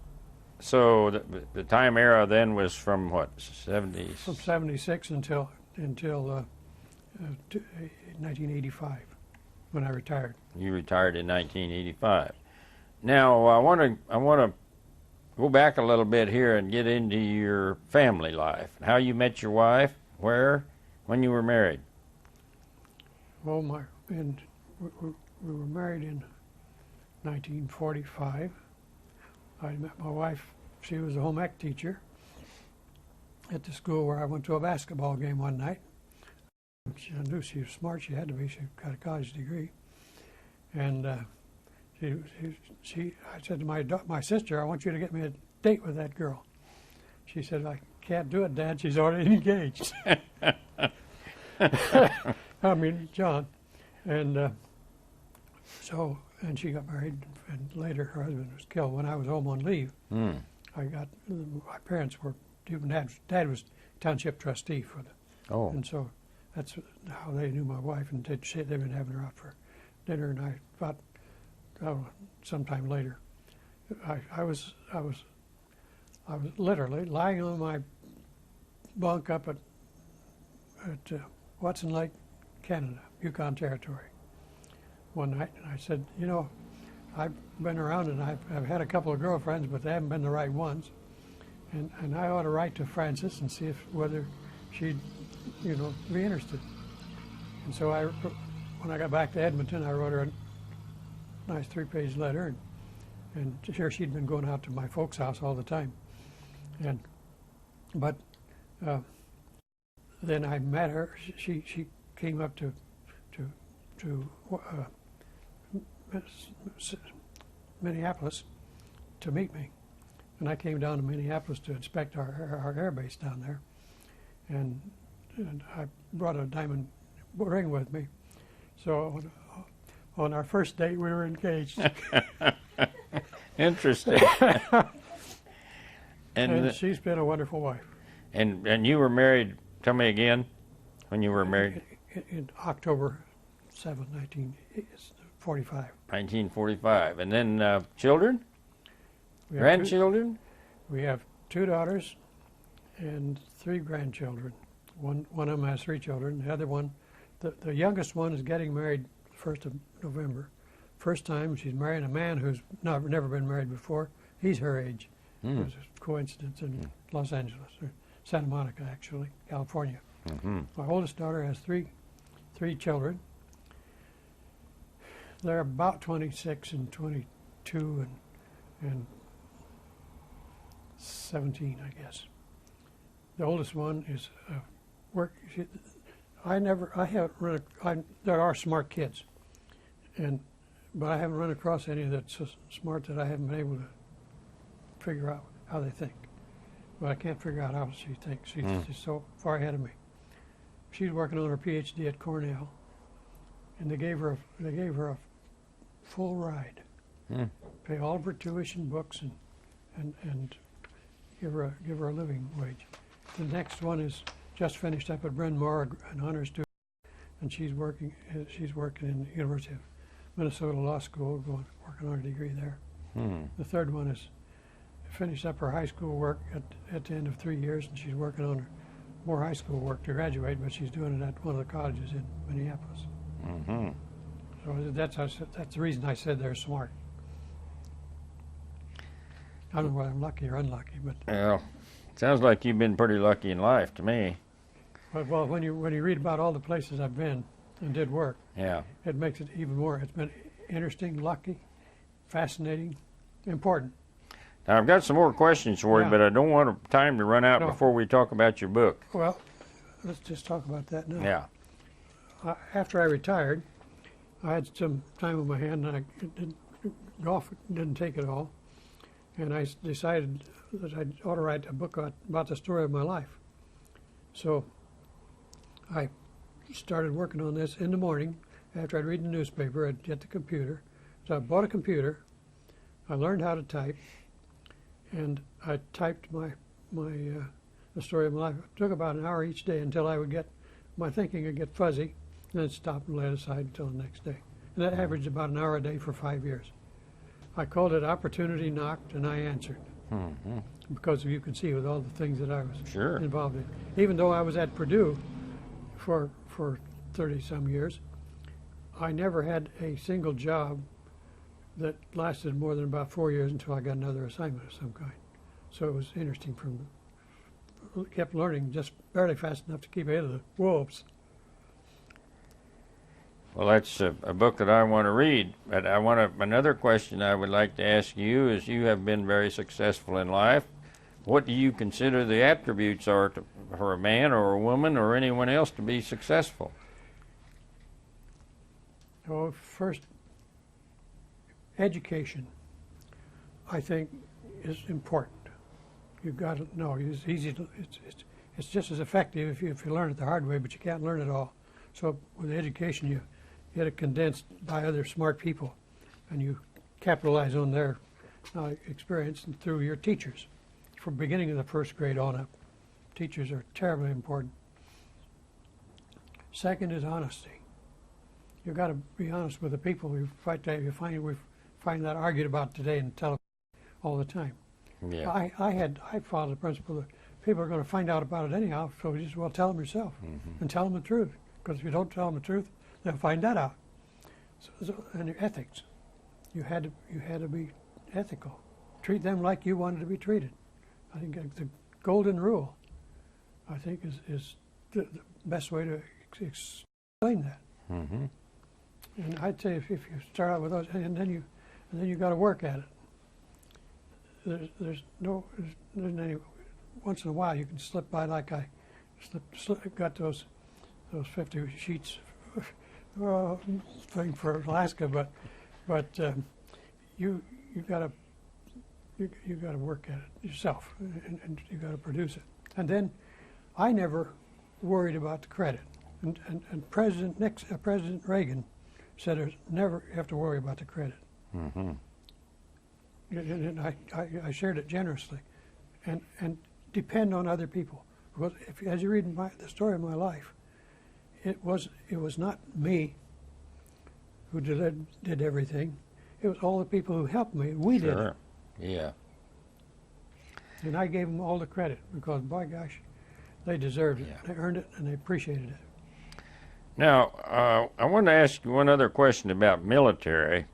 So the time era then was from what, 70s? From 76 until 1985, when I retired. You retired in 1985. Now I want to go back a little bit here and get into your family life. How you met your wife, where, when you were married. Well, we were married in 1945. I met my wife. She was a home ec teacher at the school where I went to a basketball game one night. I knew she was smart. She had to be. She got a college degree. And I said to my sister, I want you to get me a date with that girl. She said, I can't do it, Dad. She's already engaged. I mean, John. And and she got married, and later her husband was killed. When I was home on leave, my parents were, Dad was township trustee for the, and so that's how they knew my wife, and they've been having her out for dinner, and I thought, sometime later, I was literally lying on my bunk up at Watson Lake, Canada, Yukon Territory, one night, and I said, you know, I've been around and I've had a couple of girlfriends, but they haven't been the right ones, and I ought to write to Frances and see whether she'd, you know, be interested. And so when I got back to Edmonton, I wrote her a nice 3-page letter, and here she'd been going out to my folks' house all the time, but then I met her. She came up to Minneapolis to meet me, and I came down to Minneapolis to inspect our air base down there, and I brought a diamond ring with me. So on our first date, we were engaged. Interesting. and she's been a wonderful wife. And you were married, tell me again, when you were married? In October 7, 1945. 1945. And then children? Grandchildren? We have 2 daughters and 3 grandchildren. One of them has 3 children. The other one, the youngest one, is getting married the 1st of November. First time she's marrying a man who's never been married before. He's her age. It was a coincidence in Los Angeles, or Santa Monica, actually, California. My oldest daughter has 3 children. They're about 26 and 22 and 17, I guess. The oldest one is there are smart kids, but I haven't run across any that's so smart that I haven't been able to figure out how they think. But I can't figure out how she thinks. She's so far ahead of me. She's working on her PhD at Cornell, and they gave her a full ride, pay all of her tuition, books, and give her a living wage. The next one is just finished up at Bryn Mawr, an honors student, and she's working in the University of Minnesota Law School, working on a degree there. The third one is finished up her high school work at the end of 3 years, and she's working on more high school work to graduate, but she's doing it at one of the colleges in Minneapolis. So that's the reason I said they're smart. I don't know whether I'm lucky or unlucky, but well, sounds like you've been pretty lucky in life to me. Well, when you read about all the places I've been and did work, it makes it even more. It's been interesting, lucky, fascinating, important. Now, I've got some more questions for you, but I don't want time to run out before we talk about your book. Well, let's just talk about that now. Yeah. After I retired, I had some time on my hand, and golf didn't take it all, and I decided that I ought to write a book about the story of my life. So I started working on this in the morning after I'd read the newspaper. I'd get the computer. So I bought a computer. I learned how to type, and I typed the story of my life. It took about an hour each day until my thinking would get fuzzy, and then stop and lay it aside until the next day. And that averaged about an hour a day for 5 years. I called it Opportunity Knocked, and I answered. Because you can see with all the things that I was involved in. Even though I was at Purdue for 30-some years, I never had a single job that lasted more than about 4 years until I got another assignment of some kind. So it was interesting. Kept learning just barely fast enough to keep ahead of the wolves. Well, that's a book that I want to read. But another question I would like to ask you is: you have been very successful in life. What do you consider the attributes are for a man or a woman or anyone else to be successful? So first, education, I think, is important. You've got to know. It's easy to. It's just as effective if you learn it the hard way, but you can't learn it all. So with education, you get it condensed by other smart people, and you capitalize on their experience and through your teachers. From beginning of the first grade on up, teachers are terribly important. Second is honesty. You've got to be honest with the people we fight. We find that argued about today in television all the time. Yeah. I followed the principle that people are going to find out about it anyhow, so you just well tell them yourself and tell them the truth. Because if you don't tell them the truth, they'll find that out. And your ethics, you had to be ethical. Treat them like you wanted to be treated. I think the golden rule, I think, is the best way to explain that. Mm-hmm. And I'd say if you start out with those, and then you got to work at it. There's any once in a while you can slip by like I got those 50 sheets thing for Alaska, but you got to work at it yourself, and you got to produce it. And then I never worried about the credit. And President Reagan said there's never have to worry about the credit. Mm-hmm. And I shared it generously, and depend on other people. Because as you read the story of my life, it was not me who did everything. It was all the people who helped me. We did it. Yeah. And I gave them all the credit because, by gosh, they deserved it. Yeah. They earned it, and they appreciated it. Now, I want to ask you one other question about military.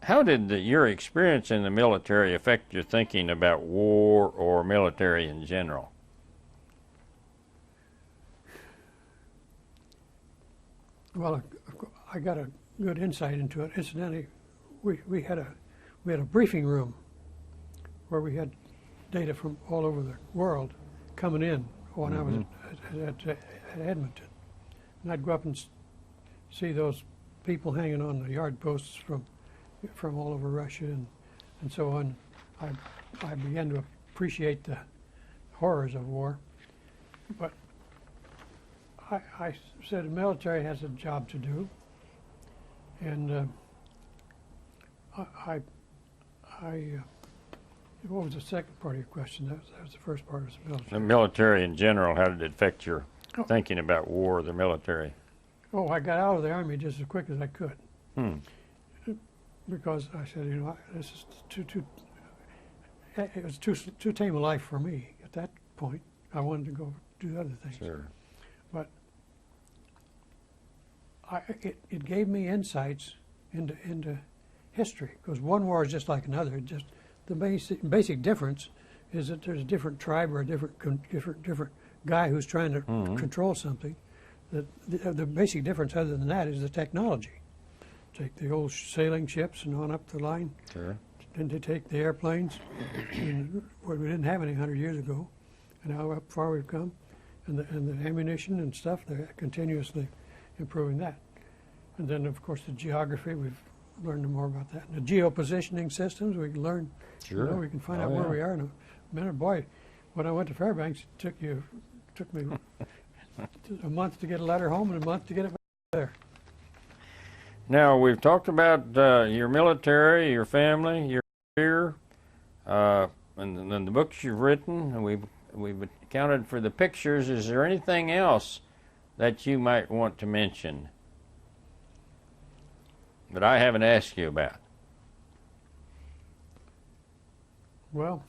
How did your experience in the military affect your thinking about war or military in general? Well, I got a good insight into it. Incidentally, we had a briefing room where we had data from all over the world coming in when I was at Edmonton. And I'd go up and see those people hanging on the yard posts from all over Russia and so on. I began to appreciate the horrors of war. But I said the military has a job to do, and what was the second part of your question? That was the first part of the military. The military in general, how did it affect your thinking about war or the military? Oh, I got out of the Army just as quick as I could. Because I said, this is it was too tame a life for me at that point. I wanted to go do other things. Sure. But it gave me insights into history, because one war is just like another. Just the basic difference is that there's a different tribe or a different guy who's trying to control something. The basic difference, other than that, is the technology. Take the old sailing ships and on up the line. Sure. Then they take the airplanes, where we didn't have any 100 years ago, and how far we've come, and the ammunition and stuff. They're continuously improving that. And then, of course, the geography. We've learned more about that. And the geopositioning systems. We can learn. Sure. We can find out where we are in a minute. Boy, when I went to Fairbanks, it took me a month to get a letter home and a month to get it back there. Now, we've talked about your military, your family, your career, and the books you've written, and we've accounted for the pictures. Is there anything else that you might want to mention that I haven't asked you about? Well,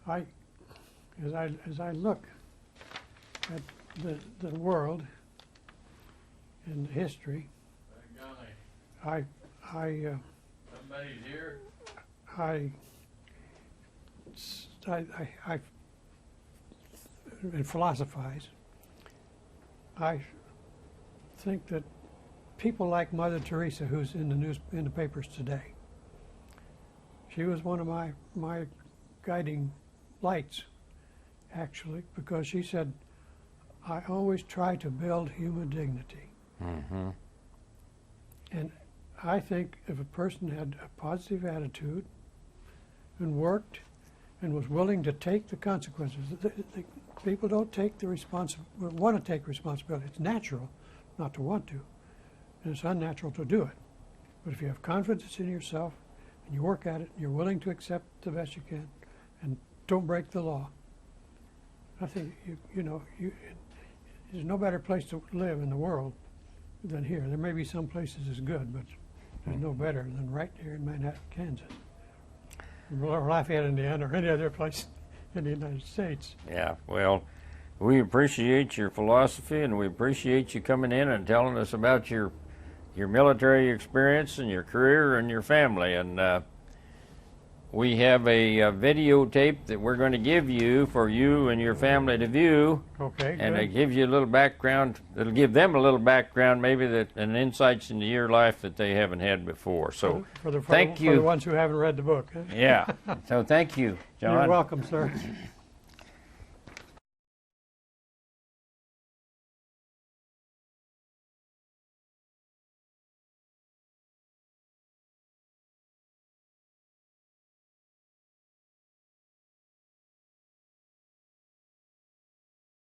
as I look at the world and history, Somebody's here. I philosophize I think that people like Mother Teresa, who's in the papers today, she was one of my guiding lights, actually, because she said, I always try to build human dignity. Mm-hmm. And I think if a person had a positive attitude and worked and was willing to take the consequences, people don't take the want to take responsibility. It's natural not to want to, and it's unnatural to do it. But if you have confidence in yourself and you work at it, you're willing to accept the best you can, and don't break the law, I think there's no better place to live in the world than here. There may be some places as good, but there's no better than right here in Manhattan, Kansas, or Lafayette, Indiana, or any other place in the United States. Yeah, well, we appreciate your philosophy, and we appreciate you coming in and telling us about your military experience and your career and your family. And we have a videotape that we're going to give you for you and your family to view. Okay, and good. it gives you a little background. It'll give them a little background, maybe and insights into your life that they haven't had before. So for thank you. For the ones who haven't read the book. Huh? Yeah. So thank you, John. You're welcome, sir.